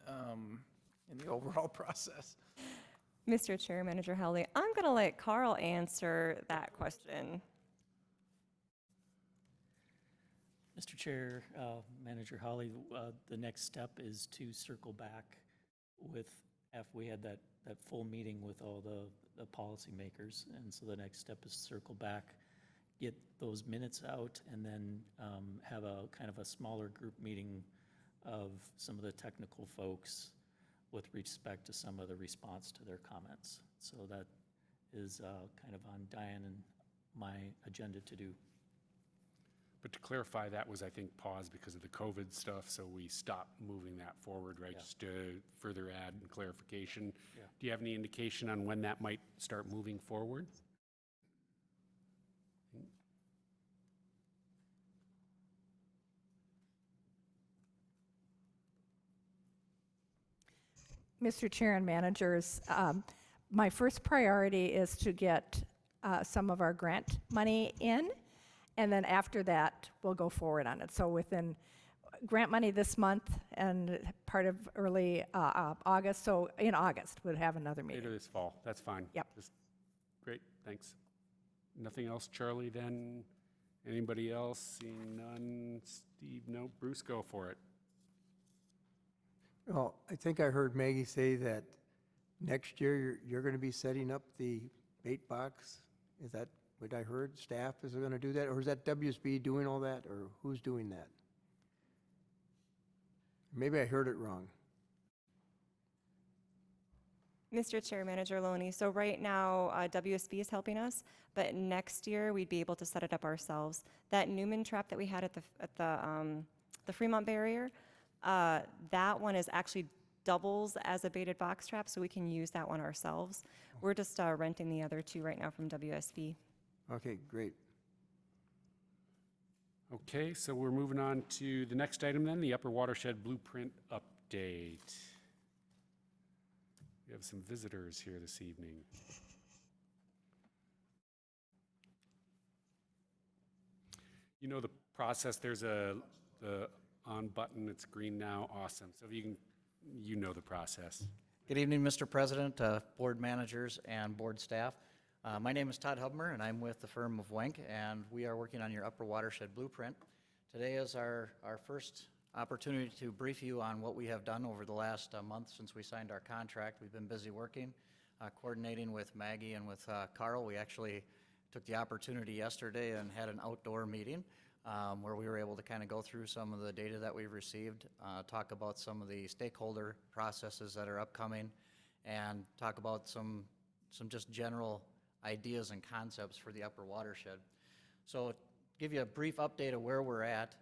S5: in the overall process?
S8: Mr. Chair, Manager Howley, I'm going to let Carl answer that question.
S9: Mr. Chair, Manager Holly, the next step is to circle back with, after we had that full meeting with all the policymakers, and so the next step is to circle back, get those minutes out, and then have a kind of a smaller group meeting of some of the technical folks with respect to some of the response to their comments. So that is kind of on Diane and my agenda to do.
S1: But to clarify, that was, I think, paused because of the COVID stuff, so we stopped moving that forward, right?
S9: Yeah.
S1: Just to further add clarification.
S9: Yeah.
S1: Do you have any indication on when that might start moving forward?
S6: Mr. Chair and managers, my first priority is to get some of our grant money in, and then after that, we'll go forward on it. So within grant money this month and part of early August, so in August, we'll have another meeting.
S1: Later this fall, that's fine.
S6: Yep.
S1: Great, thanks. Nothing else, Charlie, then? Anybody else? Seeing none? Steve, no? Bruce, go for it.
S4: Well, I think I heard Maggie say that next year you're going to be setting up the bait box. Is that what I heard? Staff is going to do that? Or is that WSB doing all that? Or who's doing that? Maybe I heard it wrong.
S8: Mr. Chair, Manager Loney, so right now, WSB is helping us, but next year, we'd be able to set it up ourselves. That Newman trap that we had at the Fremont barrier, that one is actually doubles as a baited box trap, so we can use that one ourselves. We're just renting the other two right now from WSB.
S4: Okay, great.
S1: Okay, so we're moving on to the next item then, the Upper Watershed Blueprint update. We have some visitors here this evening. You know the process, there's the on button, it's green now, awesome. So if you can, you know the process.
S10: Good evening, Mr. President, board managers, and board staff. My name is Todd Hubmer, and I'm with the firm of Wenck, and we are working on your Upper Watershed Blueprint. Today is our first opportunity to brief you on what we have done over the last month since we signed our contract. We've been busy working, coordinating with Maggie and with Carl. We actually took the opportunity yesterday and had an outdoor meeting where we were able to kind of go through some of the data that we've received, talk about some of the stakeholder processes that are upcoming, and talk about some just general ideas and concepts for the Upper Watershed. So give you a brief update of where we're at.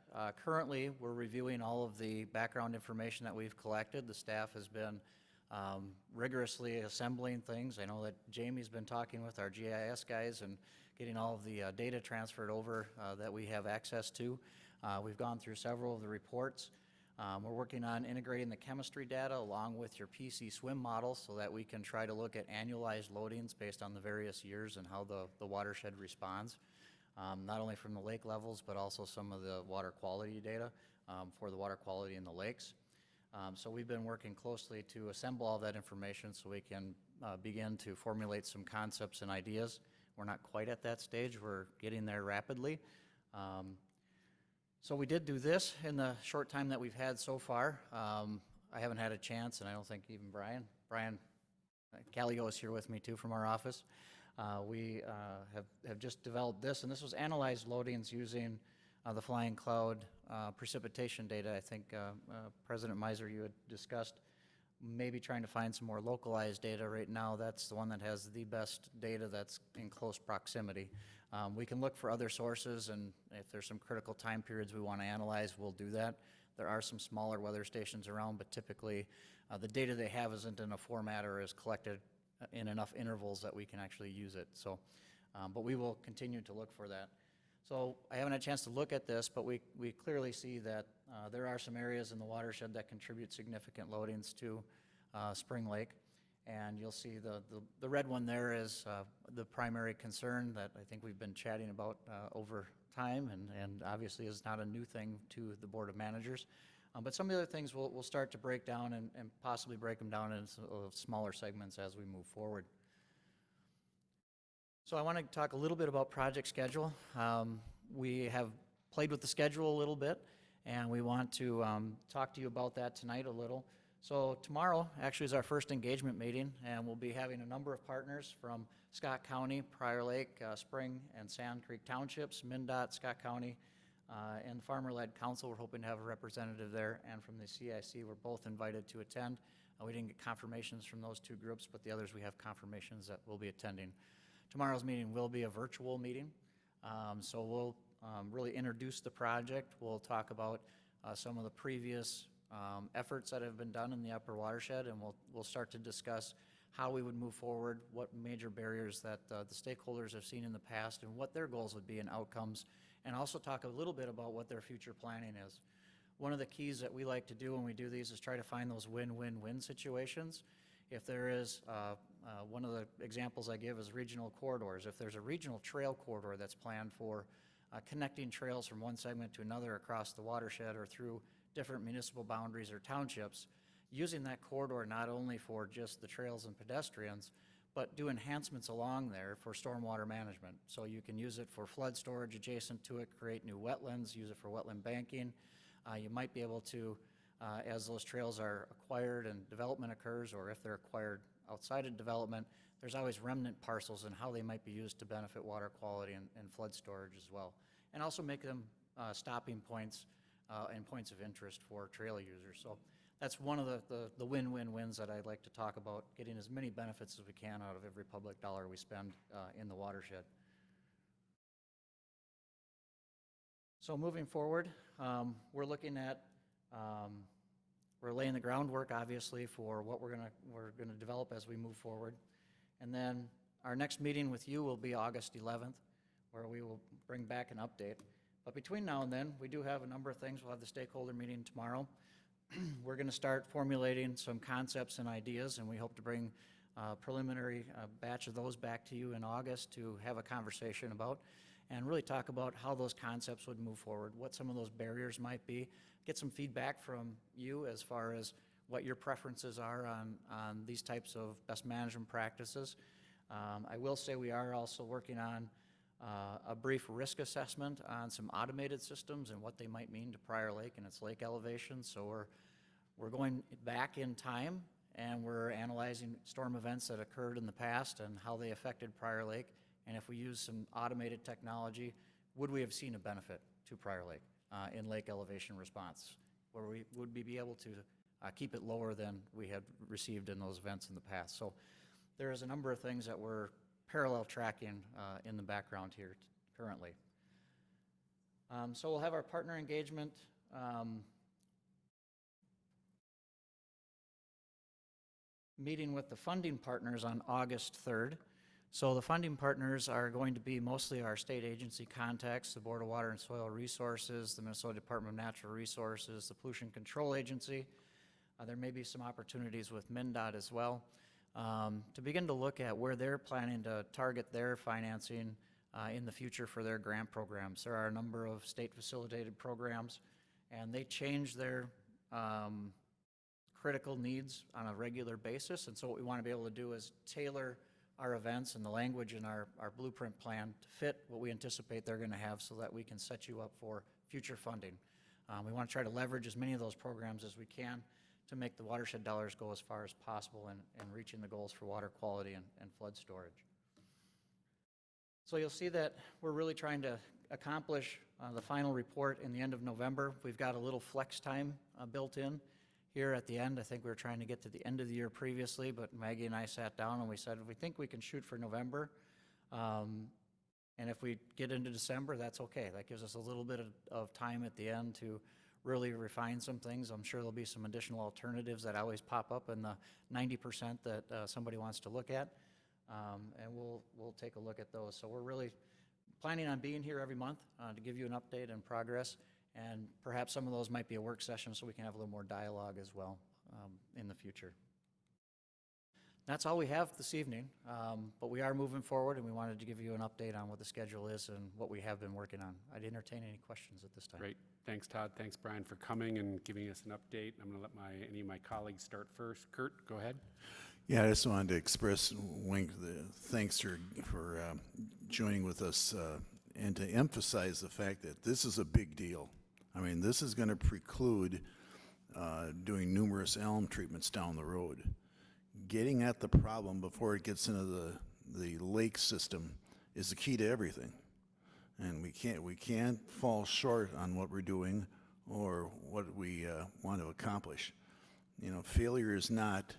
S10: Currently, we're reviewing all of the background information that we've collected. The staff has been rigorously assembling things. I know that Jamie's been talking with our GIS guys and getting all of the data transferred over that we have access to. We've gone through several of the reports. We're working on integrating the chemistry data along with your PC swim model so that we can try to look at annualized loadings based on the various years and how the watershed responds, not only from the lake levels, but also some of the water quality data for the water quality in the lakes. So we've been working closely to assemble all that information so we can begin to formulate some concepts and ideas. We're not quite at that stage. We're getting there rapidly. So we did do this in the short time that we've had so far. I haven't had a chance, and I don't think even Brian Callio is here with me too from our office. We have just developed this, and this was analyzed loadings using the Flying Cloud precipitation data. I think President Miser, you had discussed maybe trying to find some more localized data. Right now, that's the one that has the best data that's in close proximity. We can look for other sources, and if there's some critical time periods we want to analyze, we'll do that. There are some smaller weather stations around, but typically the data they have isn't in a format or is collected in enough intervals that we can actually use it. So, but we will continue to look for that. So I haven't had a chance to look at this, but we clearly see that there are some areas in the watershed that contribute significant loadings to Spring Lake. And you'll see the red one there is the primary concern that I think we've been chatting about over time, and obviously is not a new thing to the Board of Managers. But some of the other things we'll start to break down and possibly break them down into smaller segments as we move forward. So I want to talk a little bit about project schedule. We have played with the schedule a little bit, and we want to talk to you about that tonight a little. So tomorrow actually is our first engagement meeting, and we'll be having a number of partners from Scott County, Prior Lake, Spring, and Sand Creek Townships, MnDOT, Scott County, and Farmer-Led Council. We're hoping to have a representative there, and from the CIC, we're both invited to attend. We didn't get confirmations from those two groups, but the others we have confirmations that will be attending. Tomorrow's meeting will be a virtual meeting, so we'll really introduce the project. We'll talk about some of the previous efforts that have been done in the upper watershed, and we'll start to discuss how we would move forward, what major barriers that the stakeholders have seen in the past, and what their goals would be and outcomes, and also talk a little bit about what their future planning is. One of the keys that we like to do when we do these is try to find those win-win-win situations. If there is, one of the examples I give is regional corridors. If there's a regional trail corridor that's planned for connecting trails from one segment to another across the watershed or through different municipal boundaries or townships, using that corridor not only for just the trails and pedestrians, but do enhancements along there for stormwater management. So you can use it for flood storage adjacent to it, create new wetlands, use it for wetland banking. You might be able to, as those trails are acquired and development occurs, or if they're acquired outside of development, there's always remnant parcels and how they might be used to benefit water quality and flood storage as well. And also make them stopping points and points of interest for trail users. So that's one of the win-win-wins that I'd like to talk about, getting as many benefits as we can out of every public dollar we spend in the watershed. So moving forward, we're looking at, we're laying the groundwork obviously for what we're gonna develop as we move forward. And then our next meeting with you will be August 11th, where we will bring back an update. But between now and then, we do have a number of things. We'll have the stakeholder meeting tomorrow. We're going to start formulating some concepts and ideas, and we hope to bring a preliminary batch of those back to you in August to have a conversation about and really talk about how those concepts would move forward, what some of those barriers might be, get some feedback from you as far as what your preferences are on these types of best management practices. I will say we are also working on a brief risk assessment on some automated systems and what they might mean to Prior Lake and its lake elevation. So we're going back in time, and we're analyzing storm events that occurred in the past and how they affected Prior Lake. And if we use some automated technology, would we have seen a benefit to Prior Lake in lake elevation response? Or would we be able to keep it lower than we had received in those events in the past? So there is a number of things that we're parallel tracking in the background here currently. So we'll have our partner engagement meeting with the funding partners on August 3rd. So the funding partners are going to be mostly our state agency contacts, the Board of Water and Soil Resources, the Minnesota Department of Natural Resources, the Pollution Control Agency. There may be some opportunities with MnDOT as well. To begin to look at where they're planning to target their financing in the future for their grant programs. There are a number of state-facilitated programs, and they change their critical needs on a regular basis, and so what we want to be able to do is tailor our events and the language in our blueprint plan to fit what we anticipate they're going to have so that we can set you up for future funding. We want to try to leverage as many of those programs as we can to make the watershed dollars go as far as possible in reaching the goals for water quality and flood storage. So you'll see that we're really trying to accomplish the final report in the end of November. We've got a little flex time built in here at the end. I think we were trying to get to the end of the year previously, but Maggie and I sat down and we said, we think we can shoot for November. And if we get into December, that's okay. That gives us a little bit of time at the end to really refine some things. I'm sure there'll be some additional alternatives that always pop up in the 90% that somebody wants to look at. And we'll take a look at those. So we're really planning on being here every month to give you an update and progress. And perhaps some of those might be a work session so we can have a little more dialogue as well in the future. That's all we have this evening, but we are moving forward, and we wanted to give you an update on what the schedule is and what we have been working on. I'd entertain any questions at this time.
S1: Great. Thanks, Todd. Thanks, Brian, for coming and giving us an update. I'm going to let any of my colleagues start first. Kurt, go ahead.
S2: Yeah, I just wanted to express Wink thanks for joining with us and to emphasize the fact that this is a big deal. I mean, this is going to preclude doing numerous elm treatments down the road. Getting at the problem before it gets into the lake system is the key to everything. And we can't fall short on what we're doing or what we want to accomplish. You know, failure is not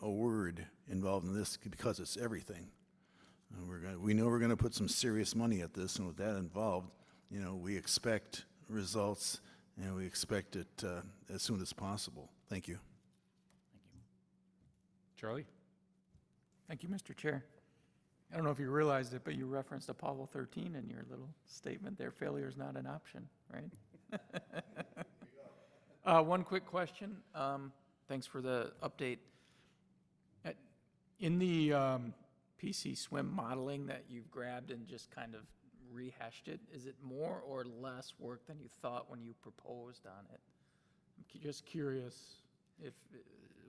S2: a word involved in this because it's everything. And we know we're going to put some serious money at this, and with that involved, you know, we expect results, and we expect it as soon as possible. Thank you.
S1: Charlie?
S5: Thank you, Mr. Chair. I don't know if you realized it, but you referenced Apollo 13 in your little statement there. Failure is not an option, right? One quick question. Thanks for the update. In the PC swim modeling that you've grabbed and just kind of rehashed it, is it more or less work than you thought when you proposed on it? I'm just curious if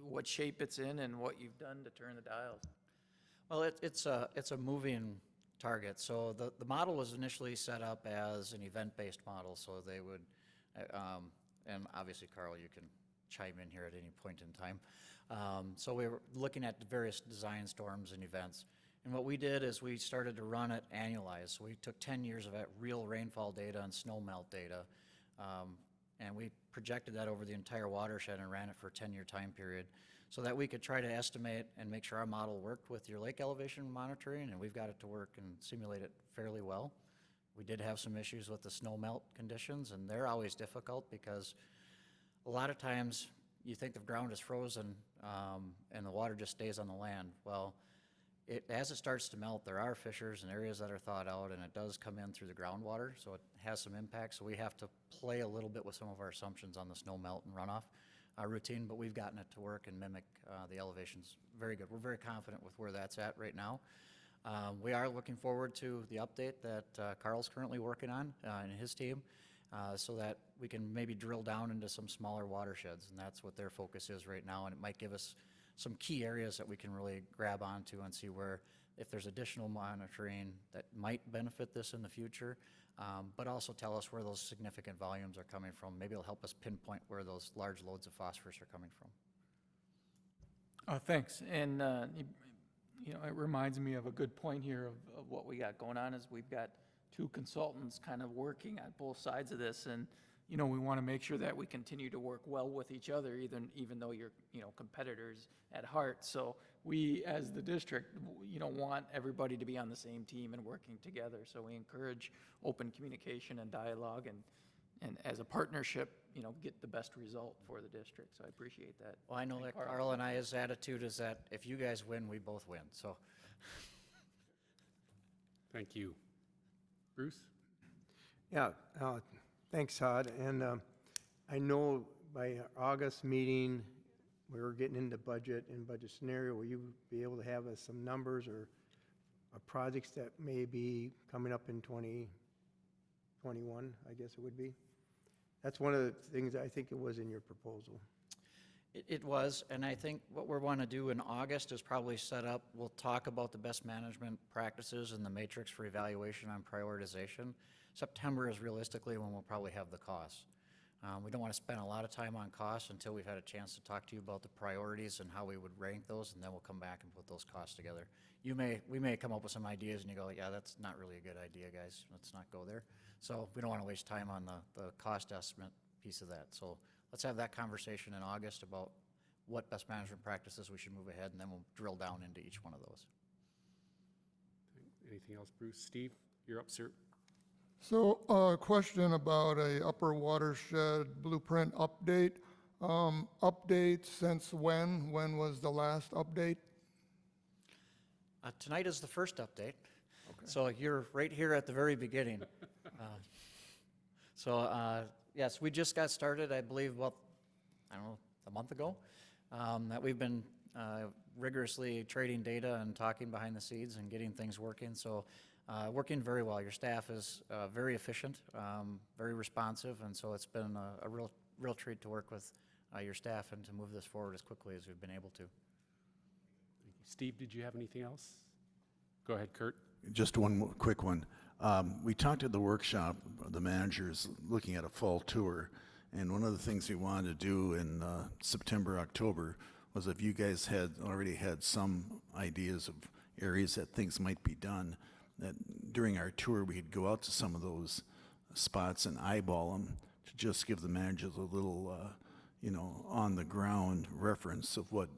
S5: what shape it's in and what you've done to turn the dials.
S10: Well, it's a moving target. So the model was initially set up as an event-based model, so they would, and obviously, Carl, you can chime in here at any point in time. So we were looking at the various design storms and events. And what we did is we started to run it annualized. So we took 10 years of real rainfall data and snow melt data, and we projected that over the entire watershed and ran it for a 10-year time period so that we could try to estimate and make sure our model worked with your lake elevation monitoring, and we've got it to work and simulate it fairly well. We did have some issues with the snow melt conditions, and they're always difficult because a lot of times you think the ground is frozen and the water just stays on the land. Well, as it starts to melt, there are fissures and areas that are thawed out, and it does come in through the groundwater, so it has some impact. So we have to play a little bit with some of our assumptions on the snow melt and runoff routine, but we've gotten it to work and mimic the elevations very good. We're very confident with where that's at right now. We are looking forward to the update that Carl's currently working on and his team, so that we can maybe drill down into some smaller watersheds, and that's what their focus is right now, and it might give us some key areas that we can really grab onto and see where, if there's additional monitoring that might benefit this in the future, but also tell us where those significant volumes are coming from. Maybe it'll help us pinpoint where those large loads of phosphorus are coming from.
S5: Thanks. And, you know, it reminds me of a good point here of what we got going on is we've got two consultants kind of working on both sides of this, and you know, we want to make sure that we continue to work well with each other, even though you're, you know, competitors at heart. So we, as the district, you know, want everybody to be on the same team and working together. So we encourage open communication and dialogue, and as a partnership, you know, get the best result for the district. So I appreciate that.
S10: Well, I know that Carl and I's attitude is that if you guys win, we both win. So.
S1: Thank you. Bruce?
S4: Yeah, thanks, Todd. And I know by our August meeting, we were getting into budget and budget scenario. Will you be able to have us some numbers or projects that may be coming up in 2021, I guess it would be? That's one of the things I think it was in your proposal.
S10: It was, and I think what we want to do in August is probably set up, we'll talk about the best management practices and the matrix for evaluation on prioritization. September is realistically when we'll probably have the costs. We don't want to spend a lot of time on costs until we've had a chance to talk to you about the priorities and how we would rank those, and then we'll come back and put those costs together. We may come up with some ideas and you go, yeah, that's not really a good idea, guys. Let's not go there. So we don't want to waste time on the cost estimate piece of that. So let's have that conversation in August about what best management practices we should move ahead, and then we'll drill down into each one of those.
S1: Anything else, Bruce? Steve, you're up, sir.
S3: So a question about a upper watershed blueprint update. Update since when? When was the last update?
S10: Tonight is the first update, so you're right here at the very beginning. Yes, we just got started, I believe, well, I don't know, a month ago, that we've been rigorously trading data and talking behind the scenes and getting things working. So working very well. Your staff is very efficient, very responsive, and so it's been a real treat to work with your staff and to move this forward as quickly as we've been able to.
S1: Steve, did you have anything else? Go ahead, Kurt.
S2: Just one quick one. We talked at the workshop, the managers looking at a fall tour, and one of the things we wanted to do in September, October was if you guys had already had some ideas of areas that things might be done, that during our tour we could go out to some of those spots and eyeball them to just give the managers a little, on the ground reference of what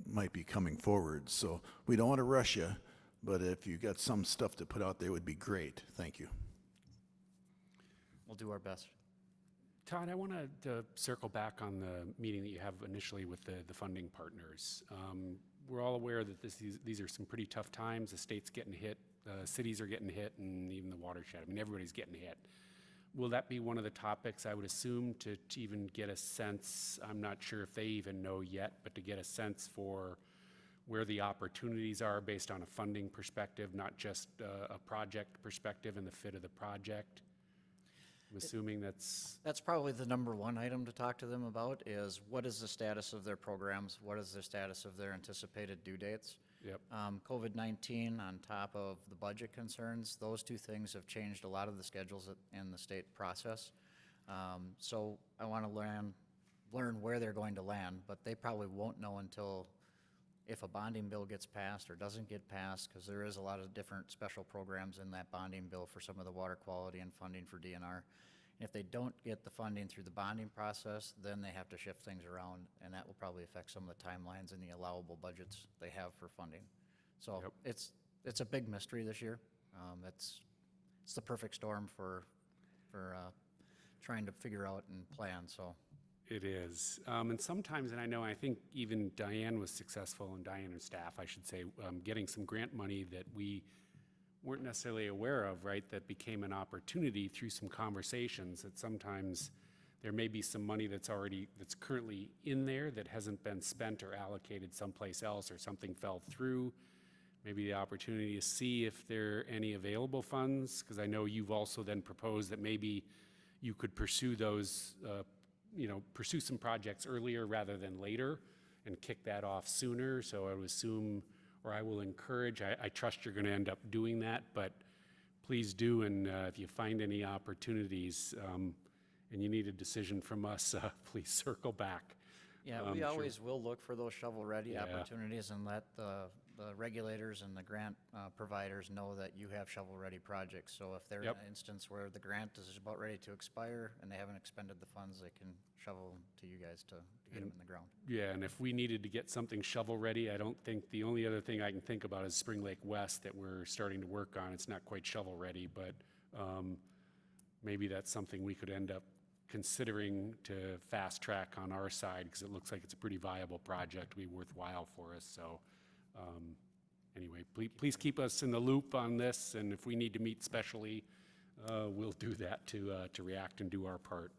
S2: might be coming forward. So we don't want to rush you, but if you got some stuff to put out there, it would be great. Thank you.
S10: We'll do our best.
S1: Todd, I wanted to circle back on the meeting that you have initially with the funding partners. We're all aware that these are some pretty tough times. The state's getting hit, cities are getting hit, and even the watershed. I mean, everybody's getting hit. Will that be one of the topics, I would assume, to even get a sense, I'm not sure if they even know yet, but to get a sense for where the opportunities are based on a funding perspective, not just a project perspective and the fit of the project? I'm assuming that's
S10: probably the number one item to talk to them about is what is the status of their programs? What is the status of their anticipated due dates?
S1: Yep.
S10: COVID-19 on top of the budget concerns, those two things have changed a lot of the schedules in the state process. So I want to learn where they're going to land, but they probably won't know until if a bonding bill gets passed or doesn't get passed, because there is a lot of different special programs in that bonding bill for some of the water quality and funding for DNR. And if they don't get the funding through the bonding process, then they have to shift things around, and that will probably affect some of the timelines and the allowable budgets they have for funding. So
S1: Yep.
S10: it's a big mystery this year. It's the perfect storm for trying to figure out and plan. So.
S1: It is. And sometimes, and I think even Diane was successful, and Diane and staff, I should say, getting some grant money that we weren't necessarily aware of, right, that became an opportunity through some conversations that sometimes there may be some money that's currently in there that hasn't been spent or allocated someplace else, or something fell through. Maybe the opportunity to see if there are any available funds, because I know you've also then proposed that maybe you could pursue those pursue some projects earlier rather than later and kick that off sooner. So I would assume, or I will encourage, I trust you're going to end up doing that, but please do. And if you find any opportunities and you need a decision from us, please circle back.
S10: Yeah, we always will look for those shovel-ready
S1: Yeah.
S10: opportunities and let the regulators and the grant providers know that you have shovel-ready projects. So if they're
S1: Yep.
S10: in an instance where the grant is about ready to expire and they haven't expended the funds, they can shovel them to you guys to get them in the ground.
S1: Yeah, and if we needed to get something shovel-ready, I don't think, the only other thing I can think about is Spring Lake West that we're starting to work on. It's not quite shovel-ready, but maybe that's something we could end up considering to fast track on our side, because it looks like it's a pretty viable project, be worthwhile for us. So anyway, please keep us in the loop on this, and if we need to meet specially, we'll do that to react and do our part.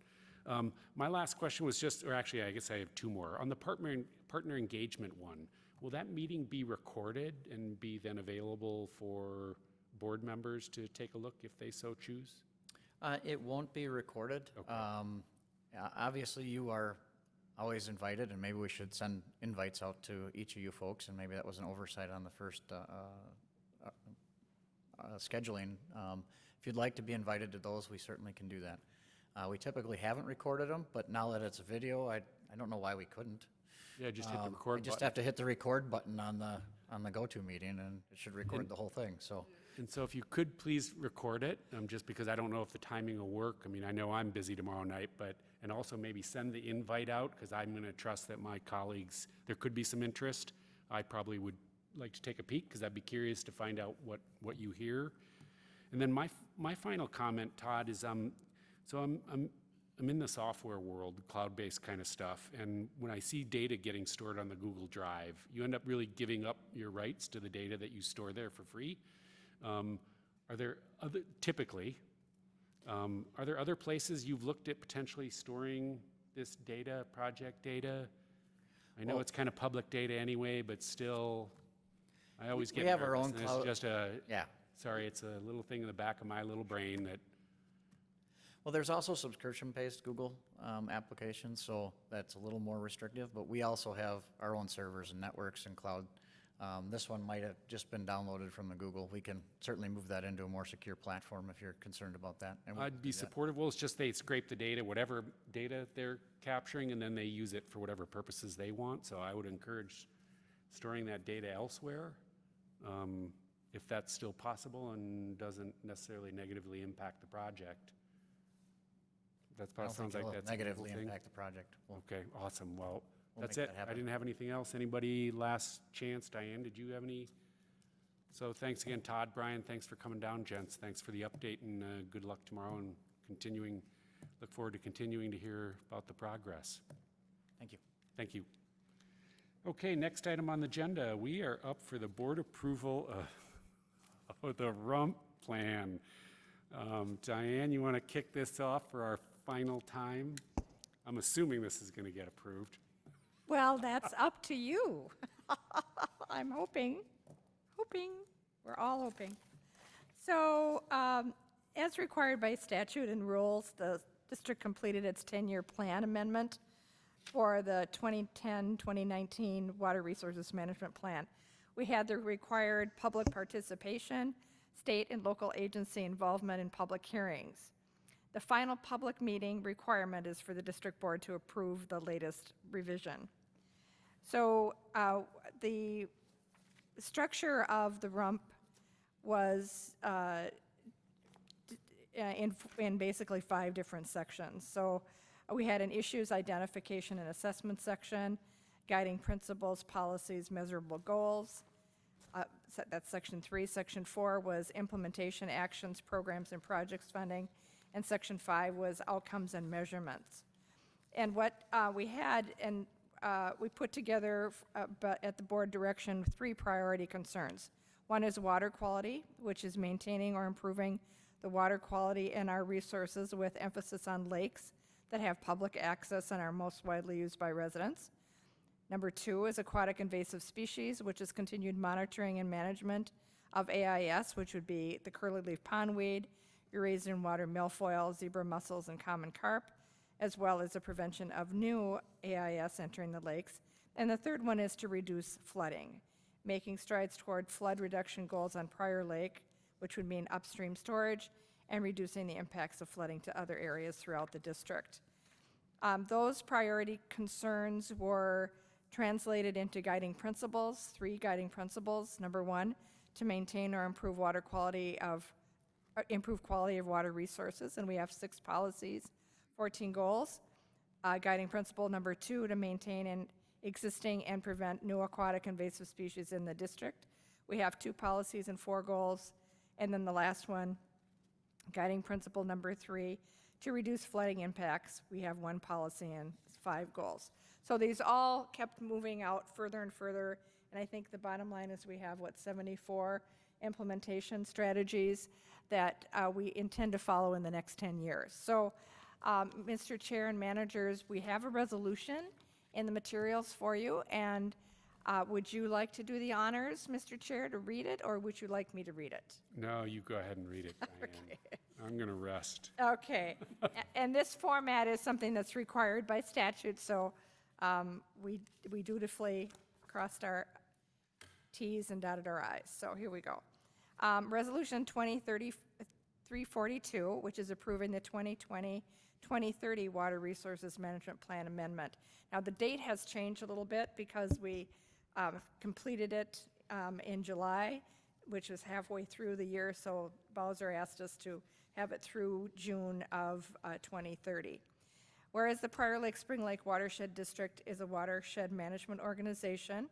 S1: My last question was just, or actually I guess I have two more. On the partner engagement one, will that meeting be recorded and be then available for board members to take a look if they so choose?
S10: It won't be recorded.
S1: Okay.
S10: Obviously, you are always invited, and maybe we should send invites out to each of you folks, and maybe that was an oversight on the first scheduling. If you'd like to be invited to those, we certainly can do that. We typically haven't recorded them, but now that it's a video, I don't know why we couldn't.
S1: Yeah, just hit the record
S10: I just
S1: button.
S10: have to hit the record button on the go-to meeting, and it should record the whole thing. So
S1: And so if you could please record it, just because I don't know if the timing will work. I mean, I know I'm busy tomorrow night, and also maybe send the invite out, because I'm going to trust that my colleagues, there could be some interest. I probably would like to take a peek, because I'd be curious to find out what you hear. And then my final comment, Todd, is so I'm in the software world, cloud-based kind of stuff, and when I see data getting stored on the Google Drive, you end up really giving up your rights to the data that you store there for free. Are there other places you've looked at potentially storing this data, project data? I know it's kind of public data anyway, but still, I always get
S10: We have our
S1: nervous,
S10: own
S1: and
S10: cloud.
S1: it's just
S10: Yeah.
S1: sorry, it's a little thing in the back of my little brain that,
S10: Well, there's also subscription-based Google applications, so that's a little more restrictive, but we also have our own servers and networks and cloud. This one might have just been downloaded from the Google. We can certainly move that into a more secure platform if you're concerned about that. And we can
S1: I'd be
S10: do that.
S1: supportive. Well, it's just they scrape the data, whatever data they're capturing, and then they use it for whatever purposes they want. So I would encourage storing that data elsewhere, if that's still possible and doesn't necessarily negatively impact the project. That
S10: I don't
S1: sounds
S10: think
S1: like
S10: it'll
S1: that's a doable
S10: negatively
S1: thing.
S10: impact the project. We'll
S1: Okay, awesome. Well,
S10: We'll
S1: that's
S10: make
S1: it.
S10: that
S1: I
S10: happen.
S1: didn't have anything else. Anybody last chance? Diane, did you have any? So thanks again, Todd, Brian. Thanks for coming down, gents. Thanks for the update, and good luck tomorrow, and look forward to continuing to hear about the progress.
S10: Thank you.
S1: Thank you. Okay, next item on the agenda. We are up for the board approval of the rump plan. Diane, you want to kick this off for our final time? I'm assuming this is going to get approved.
S6: Well, that's up to you. I'm hoping, we're all hoping. So, as required by statute and rules, the district completed its 10-year plan amendment for the 2010-2019 Water Resources Management Plan. We had the required public participation, state and local agency involvement in public hearings. The final public meeting requirement is for the district board to approve the latest revision. So the structure of the rump was in basically 5 different sections. So we had an issues identification and assessment section, guiding principles, policies, measurable goals. That's section 3. Section 4 was implementation actions, programs, and projects funding. And section 5 was outcomes and measurements. And what we had, and we put together, but at the board direction, 3 priority concerns. One is water quality, which is maintaining or improving the water quality in our resources with emphasis on lakes that have public access and are most widely used by residents. Number 2 is aquatic invasive species, which is continued monitoring and management of AIS, which would be the curly-leaf pondweed, Eurasian water milfoil, zebra mussels, and common carp, as well as the prevention of new AIS entering the lakes. And the third one is to reduce flooding, making strides toward flood reduction goals on Prior Lake, which would mean upstream storage, and reducing the impacts of flooding to other areas throughout the district. Those priority concerns were translated into guiding principles, 3 guiding principles. Number 1, to maintain or improve quality of water resources, and we have 6 policies, 14 goals. Guiding principle number 2, to maintain existing and prevent new aquatic invasive species in the district. We have 2 policies and 4 goals. And then the last one, guiding principle number 3, to reduce flooding impacts. We have 1 policy and 5 goals. So these all kept moving out further and further, and I think the bottom line is we have, 74 implementation strategies that we intend to follow in the next 10 years. So, Mr. Chair and managers, we have a resolution in the materials for you, and would you like to do the honors, Mr. Chair, to read it, or would you like me to read it?
S1: No, you go ahead and read it, Diane. I'm going to rest.
S6: Okay, and this format is something that's required by statute, so we dutifully crossed our Ts and dotted our Is. So here we go. Resolution 2030-342, which is approving the 2020-2030 Water Resources Management Plan Amendment. Now, the date has changed a little bit because we completed it in July. which is halfway through the year, so Bowser asked us to have it through June of 2030. Whereas the Prior Lake Spring Lake Watershed District is a watershed management organization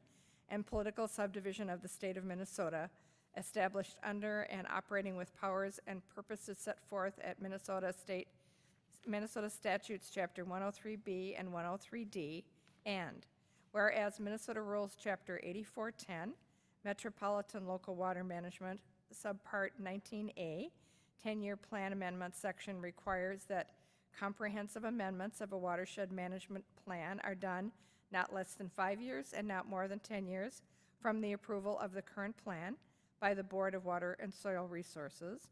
S6: and political subdivision of the state of Minnesota, established under and operating with powers and purposes set forth at Minnesota Statutes Chapter 103B and 103D, and whereas Minnesota Rules Chapter 8410, Metropolitan Local Water Management, Subpart 19A, 10-year plan amendment section requires that comprehensive amendments of a watershed management plan are done not less than 5 years and not more than 10 years from the approval of the current plan by the Board of Water and Soil Resources.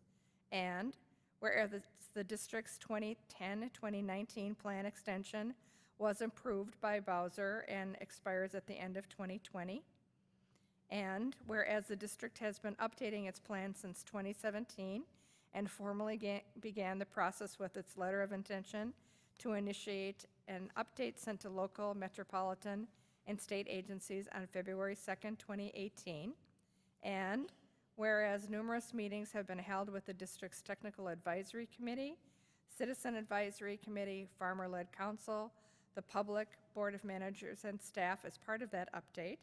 S6: And whereas the district's 2010-2019 plan extension was approved by Bowser and expires at the end of 2020. And whereas the district has been updating its plan since 2017 and formally began the process with its letter of intention to initiate an update sent to local, metropolitan, and state agencies on February 2nd, 2018. And whereas numerous meetings have been held with the district's Technical Advisory Committee, Citizen Advisory Committee, Farmer-Led Council, the public, Board of Managers, and staff as part of that update.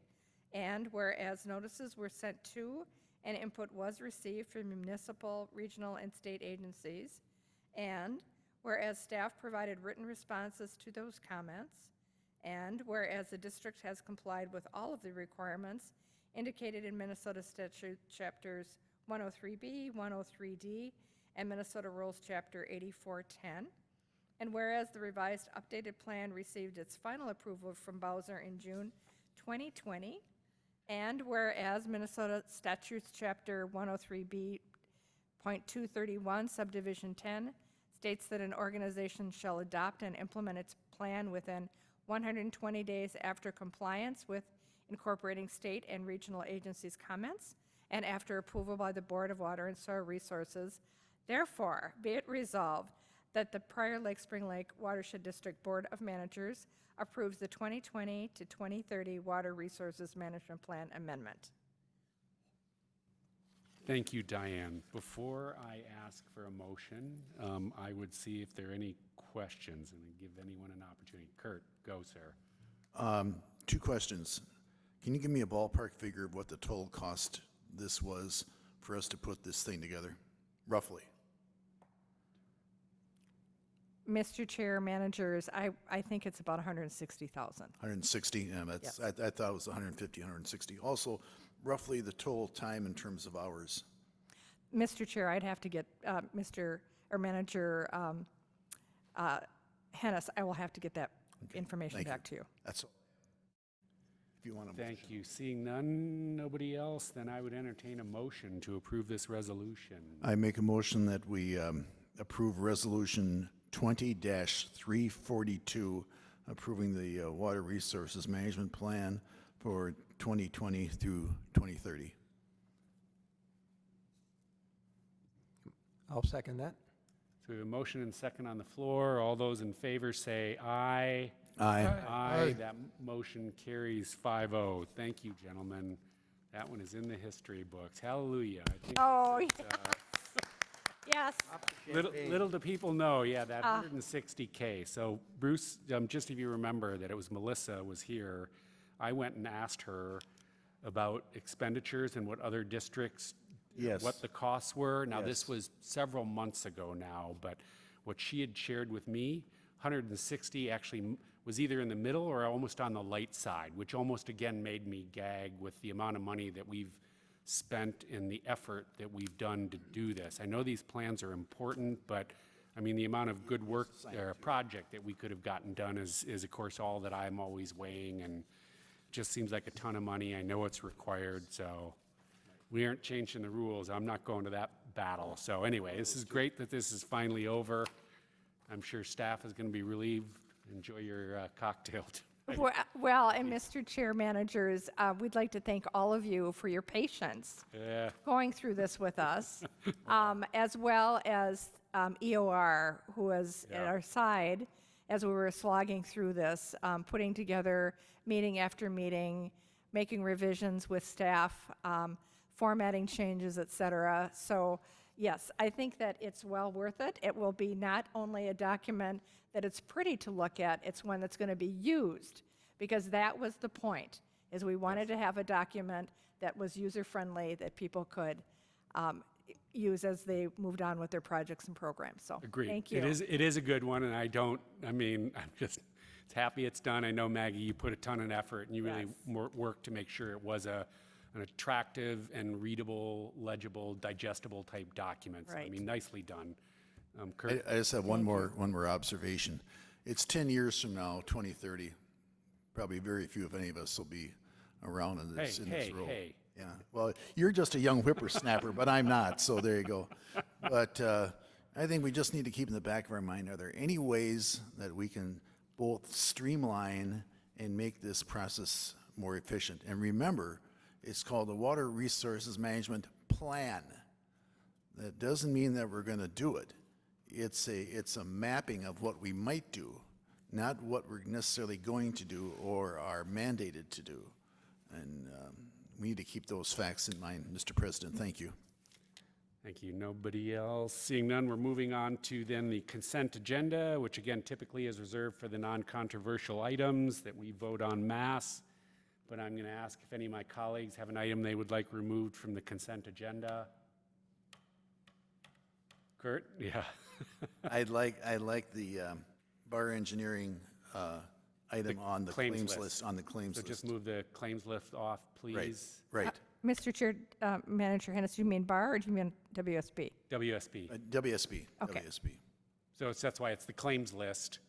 S6: And whereas notices were sent to and input was received from municipal, regional, and state agencies. And whereas staff provided written responses to those comments. And whereas the district has complied with all of the requirements indicated in Minnesota Statute Chapters 103B, 103D, and Minnesota Rules Chapter 8410. And whereas the revised updated plan received its final approval from Bowser in June 2020. And whereas Minnesota Statutes Chapter 103B.231, Subdivision 10, states that an organization shall adopt and implement its plan within 120 days after compliance with incorporating state and regional agencies' comments and after approval by the Board of Water and Soil Resources. Therefore, be it resolved that the Prior Lake Spring Lake Watershed District Board of Managers approves the 2020 to 2030 Water Resources Management Plan amendment.
S1: Thank you, Diane. Before I ask for a motion, I would see if there are any questions and give anyone an opportunity. Kurt, go, sir.
S2: 2 questions. Can you give me a ballpark figure of what the total cost this was for us to put this thing together, roughly?
S6: Mr. Chair, managers, I think it's about 160,000.
S2: 160, yeah,
S6: Yes.
S2: I thought it was 150, 160. Also, roughly the total time in terms of hours.
S6: Mr. Chair, I'd have to get Manager Hennis, I will have to get that information
S2: Thank you.
S6: back to you.
S2: That's all. If you want to.
S1: Thank you. Seeing none, nobody else, then I would entertain a motion to approve this resolution.
S2: I make a motion that we approve Resolution 20-342, approving the Water Resources Management Plan for 2020 through 2030.
S4: I'll second that.
S1: So we have a motion and second on the floor. All those in favor say aye.
S2: Aye.
S1: Aye. That motion carries 5-0. Thank you, gentlemen. That one is in the history books. Hallelujah. I think
S6: Oh,
S1: this is,
S6: yes.
S1: little do people know, yeah, that 160K. So Bruce, just if you remember that it was Melissa was here, I went and asked her about expenditures and what other districts,
S2: Yes.
S1: what the costs were. Now, this
S2: Yes.
S1: was several months ago now, but what she had shared with me, 160 actually was either in the middle or almost on the light side, which almost again made me gag with the amount of money that we've spent in the effort that we've done to do this. I know these plans are important, but I mean, the amount of good work or project that we could have gotten done is of course all that I'm always weighing, and just seems like a ton of money. I know it's required, so we aren't changing the rules. I'm not going to that battle. So anyway, this is great that this is finally over. I'm sure staff is going to be relieved. Enjoy your cocktail.
S6: Well, and Mr. Chair, managers, we'd like to thank all of you for your patience
S1: Yeah.
S6: going through this with us, as well as EOR, who was at
S1: Yeah.
S6: our side as we were slogging through this, putting together meeting after meeting, making revisions with staff, formatting changes, et cetera. So yes, I think that it's well worth it. It will be not only a document that it's pretty to look at, it's one that's going to be used, because that was the point, is we wanted to have a document that was user-friendly, that people could use as they moved on with their projects and programs. So,
S1: Agreed.
S6: thank you.
S1: It is a good one, and I'm just happy it's done. I know, Maggie, you put a ton of effort, and you really
S6: Yes.
S1: worked to make sure it was an attractive and readable, legible, digestible type document. So, I
S6: Right.
S1: mean, nicely done. Kurt?
S2: I just have one more observation. It's 10 years from now, 2030. Probably very few, if any of us, will be around in this role.
S1: Hey.
S2: Yeah, well, you're just a young whippersnapper, but I'm not, so there you go. But I think we just need to keep in the back of our mind, are there any ways that we can both streamline and make this process more efficient? And remember, it's called the Water Resources Management Plan. That doesn't mean that we're going to do it. It's a mapping of what we might do, not what we're necessarily going to do or are mandated to do. And we need to keep those facts in mind, Mr. President. Thank you.
S1: Thank you. Nobody else? Seeing none, we're moving on to then the consent agenda, which again typically is reserved for the non-controversial items that we vote en masse. But I'm going to ask if any of my colleagues have an item they would like removed from the consent agenda. Kurt? Yeah.
S2: I'd like the bar engineering item on the claims list, on the claims
S1: So
S2: list.
S1: just move the claims list off, please.
S2: Right.
S6: Mr. Chair, Manager Hennis, do you mean bar or do you mean WSB?
S1: WSB.
S2: WSB.
S6: Okay.
S2: WSB.
S1: So that's why it's the claims list.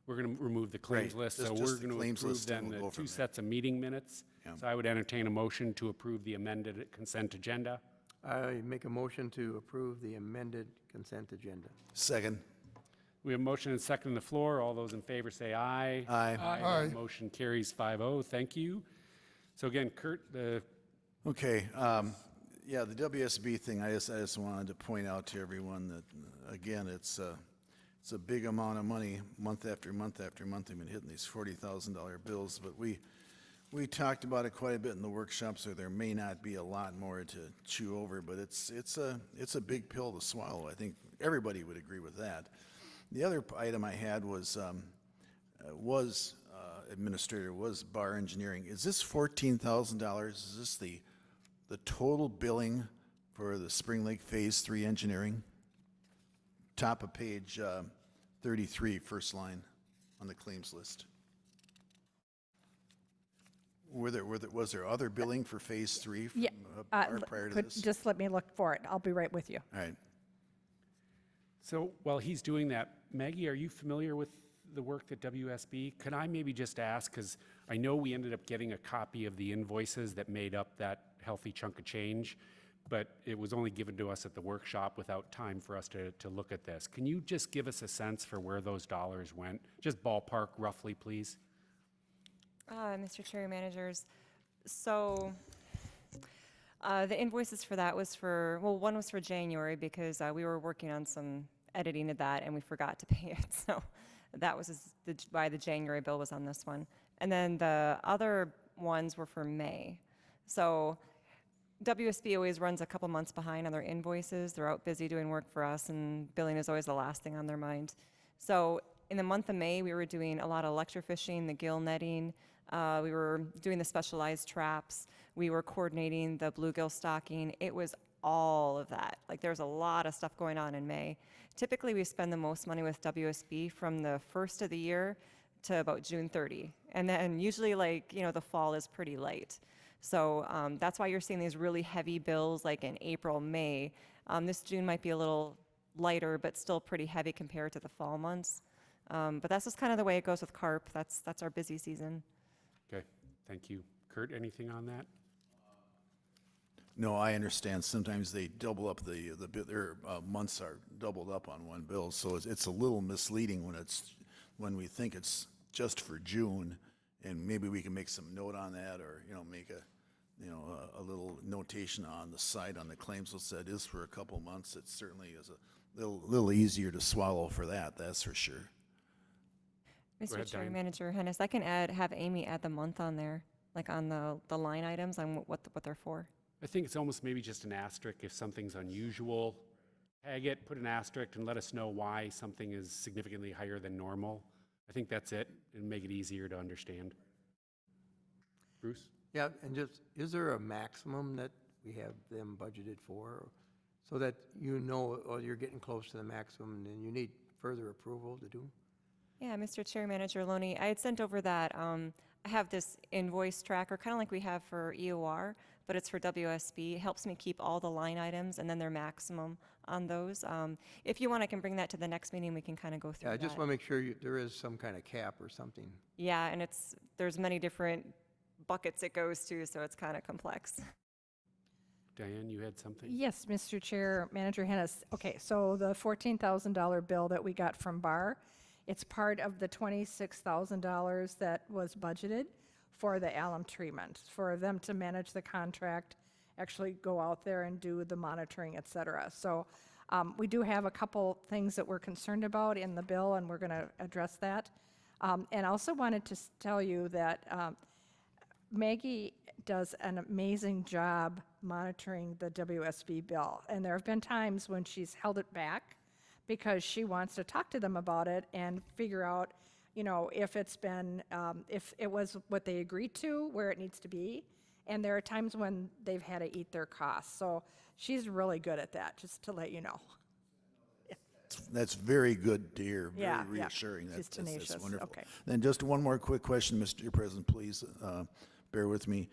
S1: We're going to remove the claims
S2: Right.
S1: list.
S2: Just-
S1: So
S2: just
S1: we're
S2: the
S1: going to
S2: claims
S1: approve
S2: list, and
S1: then
S2: we'll
S1: the
S2: go from
S1: two
S2: there.
S1: sets of meeting minutes.
S2: Yeah.
S1: So I would entertain a motion to approve the amended consent agenda.
S4: I make a motion to approve the amended consent agenda.
S2: Second.
S1: We have a motion and second on the floor. All those in favor say aye.
S2: Aye.
S3: Aye.
S1: That motion carries 5-0. Thank you. So again, Kurt,
S2: Okay, yeah, the WSB thing, I just wanted to point out to everyone that, again, it's a big amount of money, month after month after month, they've been hitting these $40,000 bills, but we talked about it quite a bit in the workshop, so there may not be a lot more to chew over, but it's a big pill to swallow. I think everybody would agree with that. The other item I had was administrator, was bar engineering. Is this $14,000? Is this the total billing for the Spring Lake Phase 3 engineering? Top of page 33, first line on the claims list. Was there other billing for Phase 3 from
S6: Yeah,
S2: prior to
S6: could-
S2: this?
S6: Just let me look for it. I'll be right with you.
S2: All right.
S1: so while he's doing that, Maggie, are you familiar with the work at WSB? Could I maybe just ask, because I know we ended up getting a copy of the invoices that made up that healthy chunk of change, but it was only given to us at the workshop without time for us to look at this. Can you just give us a sense for where those dollars went? Just ballpark roughly, please.
S8: Mr. Chair, managers, so the invoices for that was one was for January because we were working on some editing of that and we forgot to pay it. So that was why the January bill was on this one. And then the other ones were for May. So WSB always runs a couple months behind on their invoices. They're out busy doing work for us, and billing is always the last thing on their mind. So in the month of May, we were doing a lot of electrofishing, the gill netting. We were doing the specialized traps. We were coordinating the bluegill stocking. It was all of that. Like, there's a lot of stuff going on in May. Typically, we spend the most money with WSB from the first of the year to about June 30. And then usually, the fall is pretty light. So that's why you're seeing these really heavy bills like in April, May. This June might be a little lighter, but still pretty heavy compared to the fall months. But that's just kind of the way it goes with CARP. That's our busy season.
S1: Okay, thank you. Kurt, anything on that?
S2: No, I understand. Sometimes they double up their months are doubled up on one bill, so it's a little misleading when we think it's just for June, and maybe we can make some note on that, or make a little notation on the side on the claims list that is for a couple months. It certainly is a little easier to swallow for that. That's for sure.
S8: Mr.
S1: ahead,
S8: Chair,
S1: Diane.
S8: Manager Hennis, I can have Amy add the month on there, like on the line items on what they're for.
S1: I think it's almost maybe just an asterisk if something's unusual. Tag it, put an asterisk, and let us know why something is significantly higher than normal. I think that's it, and make it easier to understand. Bruce?
S4: Yeah, and just, is there a maximum that we have them budgeted for? So that you know, oh, you're getting close to the maximum and you need further approval to do?
S8: Yeah, Mr. Chair, Manager Loney, I had sent over that, I have this invoice tracker, kind of like we have for EOR, but it's for WSB. It helps me keep all the line items and then their maximum on those. If you want, I can bring that to the next meeting. We can kind of go through
S4: Yeah, I
S8: that.
S4: just want to make sure there is some kind of cap or something.
S8: Yeah, and there's many different buckets it goes to, so it's kind of complex.
S1: Diane, you had something?
S6: Yes, Mr. Chair, Manager Hennis. Okay, so the $14,000 bill that we got from BAR, it's part of the $26,000 that was budgeted for the alum treatment, for them to manage the contract, actually go out there and do the monitoring, et cetera. So we do have a couple things that we're concerned about in the bill, and we're going to address that. And I also wanted to tell you that Maggie does an amazing job monitoring the WSB bill. And there have been times when she's held it back because she wants to talk to them about it and figure out, you know, if it's been, if it was what they agreed to, where it needs to be. And there are times when they've had to eat their costs. So she's really good at that, just to let you know.
S2: That's very good to hear, very
S6: Yeah, yeah.
S2: reassuring.
S6: She's tenacious.
S2: That's wonderful.
S6: Okay.
S2: Then just one more quick question, Mr. President, please, bear with me.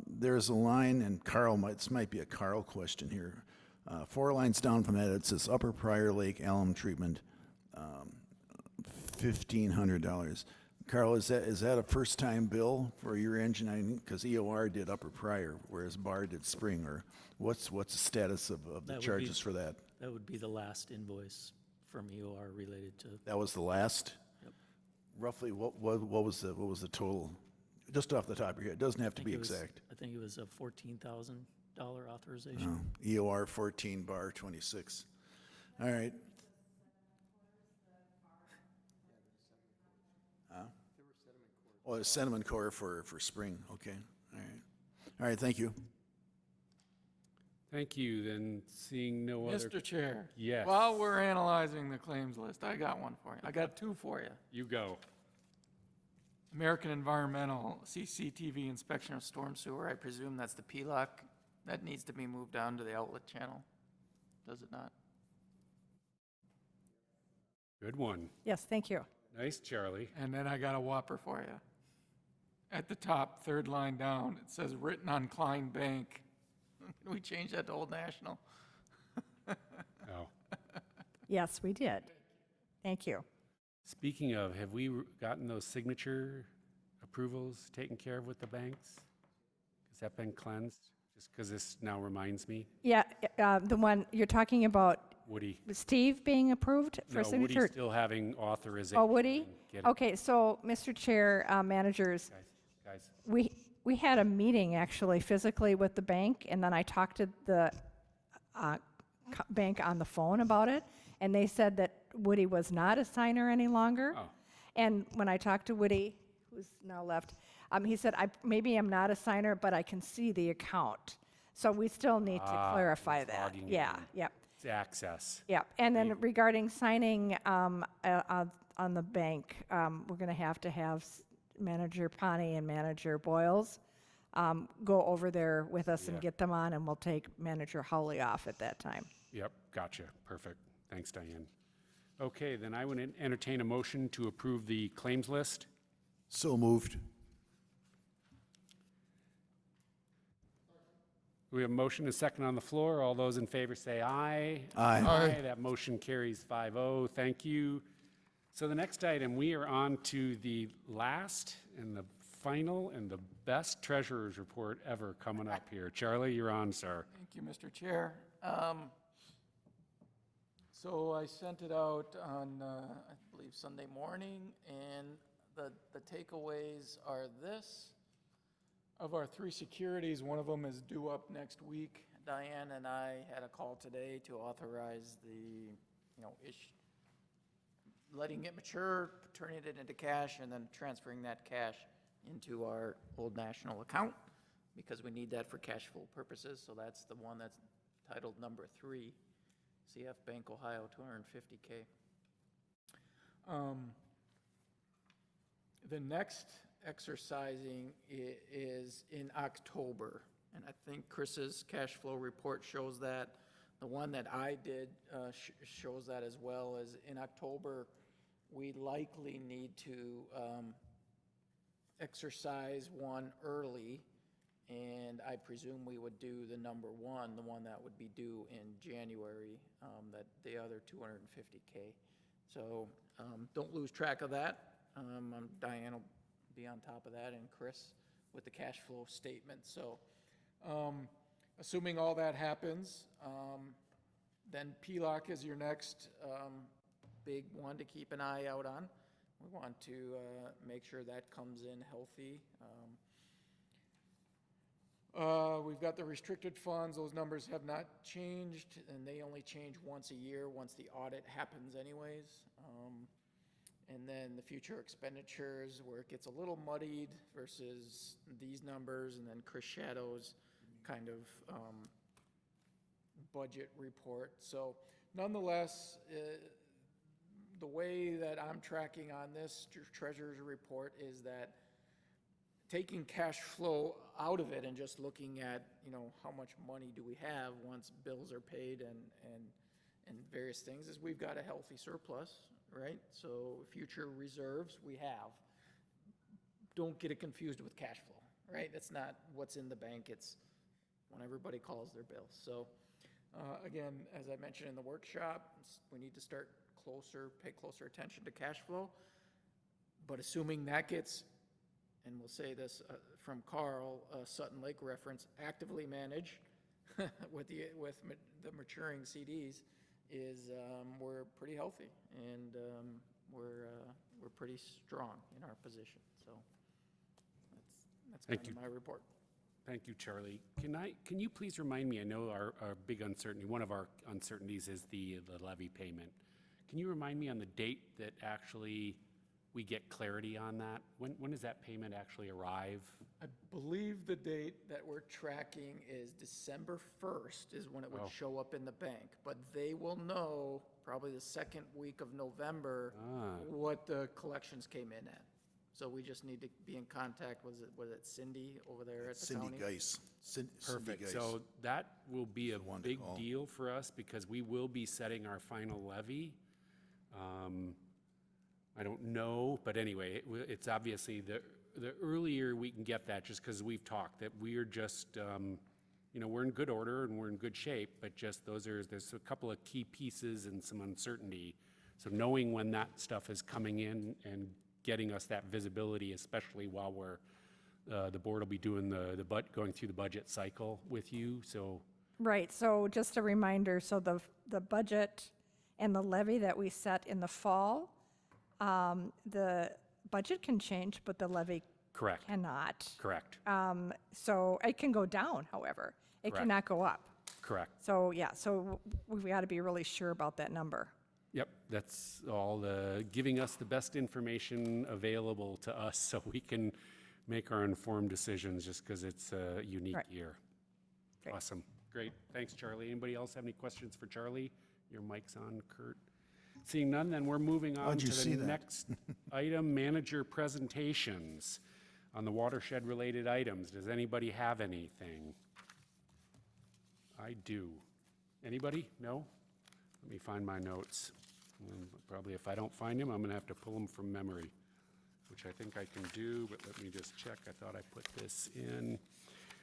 S2: There's a line, and Carl, this might be a Carl question here. 4 lines down from that, it says Upper Prior Lake Alum Treatment, $1,500. Carl, is that a first-time bill for your engine? Because EOR did Upper Prior, whereas BAR did Spring, or what's the status of the
S9: That would be-
S2: charges for that?
S9: That would be the last invoice from EOR related to,
S2: That was the last?
S9: Yep.
S2: Roughly, what was the total? Just off the top of your head, it doesn't have to be exact.
S9: I think it was a $14,000 authorization.
S2: EOR 14, BAR 26. All right. Oh, the sediment core for spring, okay, all right. All right, thank you.
S1: Thank you. Then seeing no other.
S5: Mr. Chair.
S1: Yes.
S5: While we're analyzing the claims list, I got one for you. I got 2 for you.
S1: You go.
S5: American Environmental CCTV inspection of storm sewer. I presume that's the PLOC. That needs to be moved down to the outlet channel. Does it not?
S1: Good one.
S6: Yes, thank you.
S1: Nice, Charlie.
S5: And then I got a whopper for you. At the top, 3rd line down, it says written on Klein Bank. Can we change that to Old National?
S1: Oh.
S6: Yes, we did. Thank you.
S1: Speaking of, have we gotten those signature approvals taken care of with the banks? Has that been cleansed? Just because this now reminds me,
S6: Yeah, the one you're talking about,
S1: Woody.
S6: Steve being approved for
S1: No,
S6: signature?
S1: Woody's still having authorization.
S6: Oh, Woody?
S1: Get it.
S6: Okay, so, Mr. Chair, managers,
S1: Guys,
S6: we had a meeting actually physically with the bank, and then I talked to the bank on the phone about it, and they said that Woody was not a signer any longer.
S1: Oh.
S6: And when I talked to Woody, who's now left, he said, maybe I'm not a signer, but I can see the account. So we still need to clarify
S1: he's
S6: that.
S1: logging it
S6: Yeah,
S1: in.
S6: yeah.
S1: it's access.
S6: Yeah, and then regarding signing on the bank, we're going to have Manager Pani and Manager Boyles go over there with us and
S1: Yeah.
S6: get them on, and we'll take Manager Howley off at that time.
S1: Yep, gotcha. Perfect. Thanks, Diane. Okay, then I would entertain a motion to approve the claims list.
S2: So moved.
S1: We have a motion and a second on the floor. All those in favor say aye.
S2: Aye.
S3: Aye.
S1: That motion carries 5-0. Thank you. So the next item, we are on to the last and the final and the best treasurer's report ever coming up here. Charlie, you're on, sir.
S5: Thank you, Mr. Chair. So I sent it out on, I believe, Sunday morning, and the takeaways are this. Of our 3 securities, one of them is due up next week. Diane and I had a call today to authorize the, letting it mature, turning it into cash, and then transferring that cash into our Old National account. because we need that for cash flow purposes. So that's the one that's titled number 3, CF Bank Ohio, $250K. The next exercising is in October, and I think Chris's cash flow report shows that. The one that I did shows that as well. As in October, we likely need to exercise one early, and I presume we would do the number 1, the one that would be due in January, that the other 250K. So don't lose track of that. Diane will be on top of that, and Chris with the cash flow statement. So assuming all that happens, then PLOC is your next big one to keep an eye out on. We want to make sure that comes in healthy. We've got the restricted funds. Those numbers have not changed, and they only change once a year, once the audit happens anyways. And then the future expenditures, where it gets a little muddied versus these numbers, and then Chris Shadow's kind of budget report. So nonetheless, the way that I'm tracking on this treasurer's report is that taking cash flow out of it and just looking at, how much money do we have once bills are paid and various things, is we've got a healthy surplus, right? So future reserves we have. Don't get it confused with cash flow, right? That's not what's in the bank. It's when everybody calls their bills. So again, as I mentioned in the workshop, we need to start pay closer attention to cash flow. But assuming that gets, and we'll say this from Carl, Sutton Lake reference, actively managed with the maturing CDs, is we're pretty healthy, and we're pretty strong in our position. So that's kind of my report.
S1: Thank you, Charlie. Can you please remind me, I know our big uncertainty, one of our uncertainties is the levy payment. Can you remind me on the date that actually we get clarity on that? When does that payment actually arrive?
S5: I believe the date that we're tracking is December 1st is when it would show up in the bank. But they will know probably the second week of November what the collections came in at. So we just need to be in contact. Was it Cindy over there at the county?
S2: Geis.
S1: Perfect.
S2: Geis.
S1: So that will be a
S2: one to
S1: big
S2: call.
S1: deal for us because we will be setting our final levy. I don't know, but anyway, it's obviously the earlier we can get that, just because we've talked that we're just, we're in good order and we're in good shape, but just there's a couple of key pieces and some uncertainty. So knowing when that stuff is coming in and getting us that visibility, especially while the board will be doing going through the budget cycle with you. So
S6: Right, so just a reminder, so the budget and the levy that we set in the fall, the budget can change, but the levy
S1: correct.
S6: cannot.
S1: Correct.
S6: So it can go down, however. It
S1: Correct.
S6: cannot go up.
S1: Correct.
S6: So, yeah, so we've got to be really sure about that number.
S1: Yep, that's all giving us the best information available to us so we can make our informed decisions, just because it's a unique
S6: Right.
S1: year.
S6: Great.
S1: Awesome. Great. Thanks, Charlie. Anybody else have any questions for Charlie? Your mic's on, Kurt. Seeing none, then we're moving on
S2: How'd you
S1: to
S2: see
S1: the
S2: that?
S1: next item, manager presentations on the watershed-related items. Does anybody have anything? I do. Anybody? No? Let me find my notes. Probably if I don't find them, I'm going to have to pull them from memory, which I think I can do, but let me just check. I thought I put this in.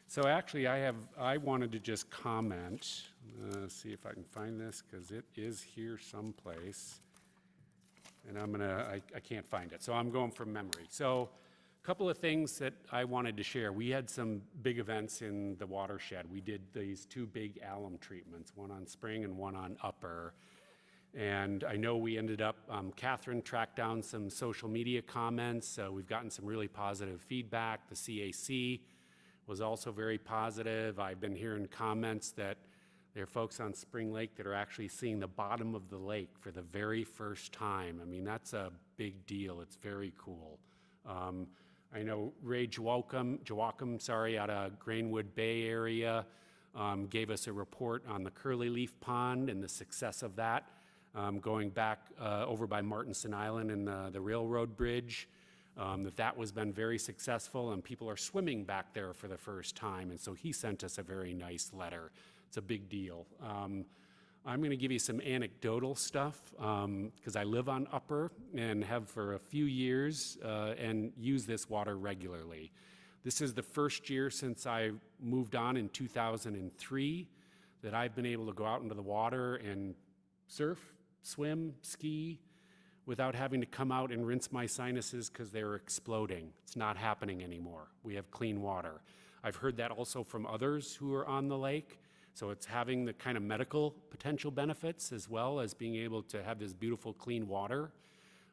S1: So actually, I wanted to just comment, see if I can find this, because it is here someplace. And I can't find it, so I'm going from memory. So a couple of things that I wanted to share. We had some big events in the watershed. We did these 2 big alum treatments, one on Spring and one on Upper. And I know we ended up, Catherine tracked down some social media comments. We've gotten some really positive feedback. The CAC was also very positive. I've been hearing comments that there are folks on Spring Lake that are actually seeing the bottom of the lake for the very first time. I mean, that's a big deal. It's very cool. I know Ray Jawacum, sorry, out of Grainwood Bay area, gave us a report on the curly leaf pond and the success of that, going back over by Martinson Island and the railroad bridge, that was been very successful and people are swimming back there for the first time. And so he sent us a very nice letter. It's a big deal. I'm going to give you some anecdotal stuff because I live on Upper and have for a few years and use this water regularly. This is the first year since I moved on in 2003 that I've been able to go out into the water and surf, swim, ski without having to come out and rinse my sinuses because they're exploding. It's not happening anymore. We have clean water. I've heard that also from others who are on the lake. So it's having the kind of medical potential benefits as well as being able to have this beautiful clean water.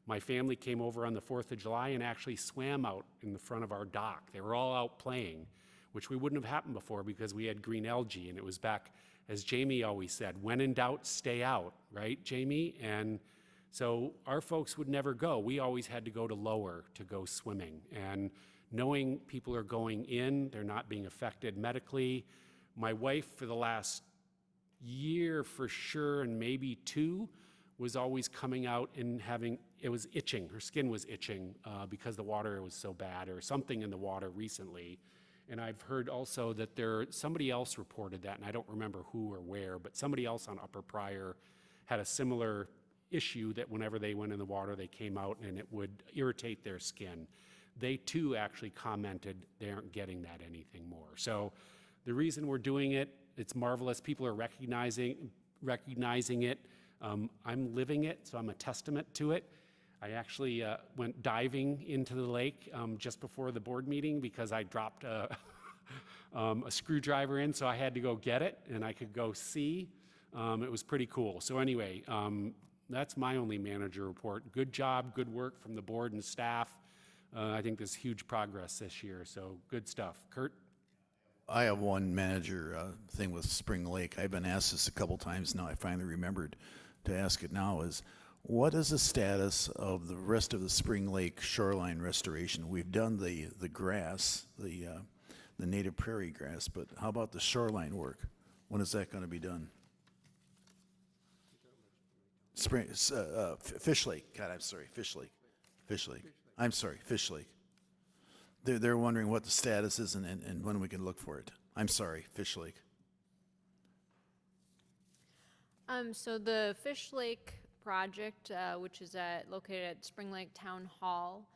S1: My family came over on the 4th of July and actually swam out in the front of our dock. They were all out playing, which we wouldn't have happened before because we had green algae. And it was back, as Jamie always said, when in doubt, stay out, right, Jamie? And so our folks would never go. We always had to go to lower to go swimming. And knowing people are going in, they're not being affected medically. My wife, for the last year for sure, and maybe 2, was always coming out and it was itching. Her skin was itching because the water was so bad or something in the water recently. And I've heard also that somebody else reported that, and I don't remember who or where, but somebody else on Upper Pryor had a similar issue that whenever they went in the water, they came out and it would irritate their skin. They too actually commented they aren't getting that anything more. So the reason we're doing it, it's marvelous. People are recognizing it. I'm living it, so I'm a testament to it. I actually went diving into the lake just before the board meeting because I dropped a screwdriver in, so I had to go get it, and I could go see. It was pretty cool. So anyway, that's my only manager report. Good job, good work from the board and staff. I think there's huge progress this year, so good stuff. Kurt?
S2: I have one manager thing with Spring Lake. I've been asked this a couple times now. I finally remembered to ask it now is, what is the status of the rest of the Spring Lake shoreline restoration? We've done the grass, the native prairie grass, but how about the shoreline work? When is that going to be done? Fish Lake. God, I'm sorry, Fish Lake. Fish Lake. I'm sorry, Fish Lake. They're wondering what the status is and when we can look for it. I'm sorry, Fish Lake.
S11: So the Fish Lake project, which is located at Spring Lake Town Hall,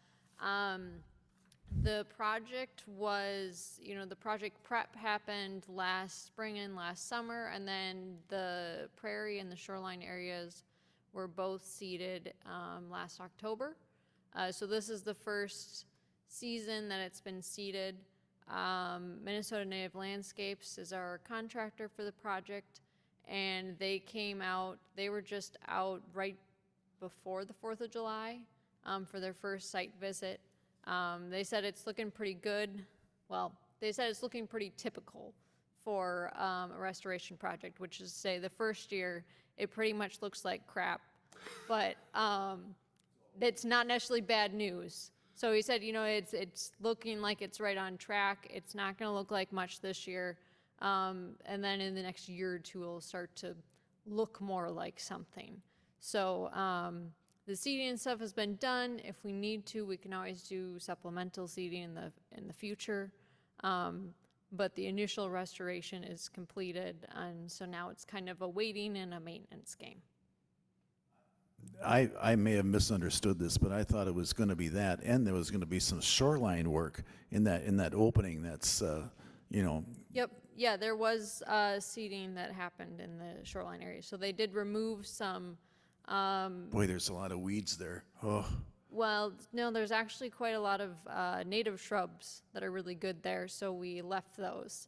S11: the project was, the project prep happened last spring and last summer, and then the prairie and the shoreline areas were both seeded last October. So this is the first season that it's been seeded. Minnesota Native Landscapes is our contractor for the project, and they came out, they were just out right before the 4th of July for their first site visit. They said it's looking pretty good. Well, they said it's looking pretty typical for a restoration project, which is to say the first year, it pretty much looks like crap, but it's not necessarily bad news. So he said, it's looking like it's right on track. It's not going to look like much this year. And then in the next year or 2, it'll start to look more like something. So the seeding and stuff has been done. If we need to, we can always do supplemental seeding in the future. But the initial restoration is completed. And so now it's kind of a waiting and a maintenance game.
S2: I may have misunderstood this, but I thought it was going to be that, and there was going to be some shoreline work in that opening. That's
S11: Yep. Yeah, there was seeding that happened in the shoreline area. So they did remove some.
S2: Boy, there's a lot of weeds there. Oh.
S11: Well, no, there's actually quite a lot of native shrubs that are really good there. So we left those.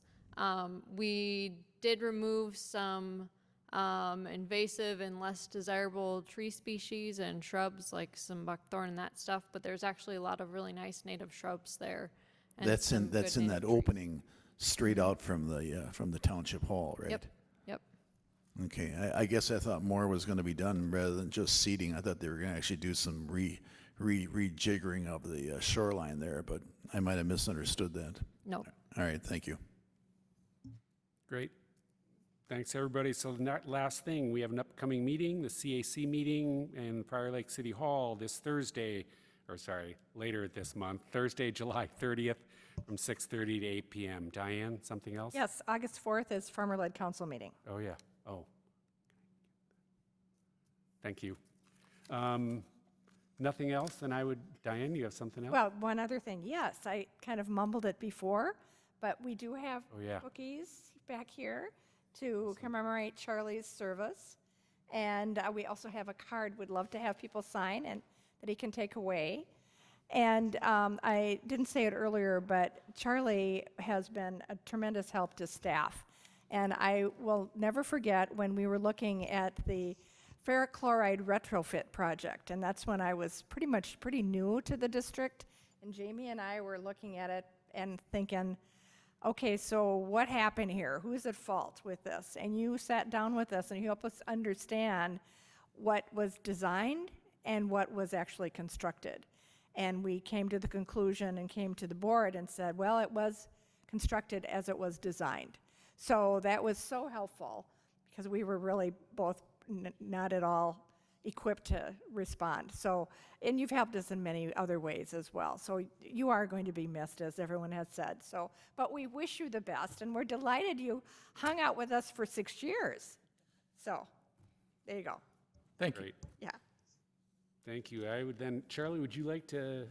S11: We did remove some invasive and less desirable tree species and shrubs like some buckthorn and that stuff, but there's actually a lot of really nice native shrubs there. And
S2: That's in that
S11: trees.
S2: opening straight out from the township hall, right?
S11: Yep.
S2: Okay, I guess I thought more was going to be done rather than just seeding. I thought they were going to actually do some rejiggering of the shoreline there, but I might have misunderstood that.
S11: No.
S2: All right, thank you.
S1: Great. Thanks, everybody. So the last thing, we have an upcoming meeting, the CAC meeting in Prior Lake City Hall this Thursday, or sorry, later this month, Thursday, July 30th, from 6:30 to 8 p.m. Diane, something else?
S6: Yes, August 4th is farmer-led council meeting.
S1: Oh, yeah. Oh. Thank you. Nothing else? Then I would, Diane, you have something else?
S6: Well, one other thing, yes, I kind of mumbled it before, but we do have
S1: Oh, yeah.
S6: cookies back here to commemorate Charlie's service. And we also have a card we'd love to have people sign and that he can take away. And I didn't say it earlier, but Charlie has been a tremendous help to staff. And I will never forget when we were looking at the ferric chloride retrofit project, and that's when I was pretty new to the district, and Jamie and I were looking at it and thinking, okay, so what happened here? Who's at fault with this? And you sat down with us and you helped us understand what was designed and what was actually constructed. And we came to the conclusion and came to the board and said, well, it was constructed as it was designed. So that was so helpful because we were really both not at all equipped to respond. So, and you've helped us in many other ways as well. So you are going to be missed, as everyone has said. So, but we wish you the best, and we're delighted you hung out with us for 6 years. So, there you go.
S5: Thank you.
S1: Great.
S6: Yeah.
S1: Thank you. I would then, Charlie, would you like to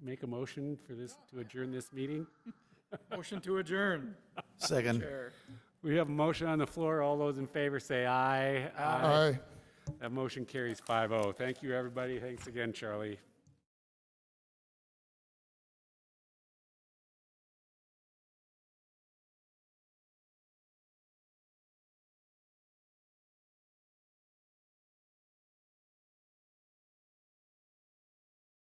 S1: make a motion for this, to adjourn this meeting?
S5: Motion to adjourn.
S2: Second.
S5: Chair.
S1: We have a motion on the floor. All those in favor say aye.
S3: Aye.
S1: That motion carries 5-0. Thank you, everybody. Thanks again, Charlie.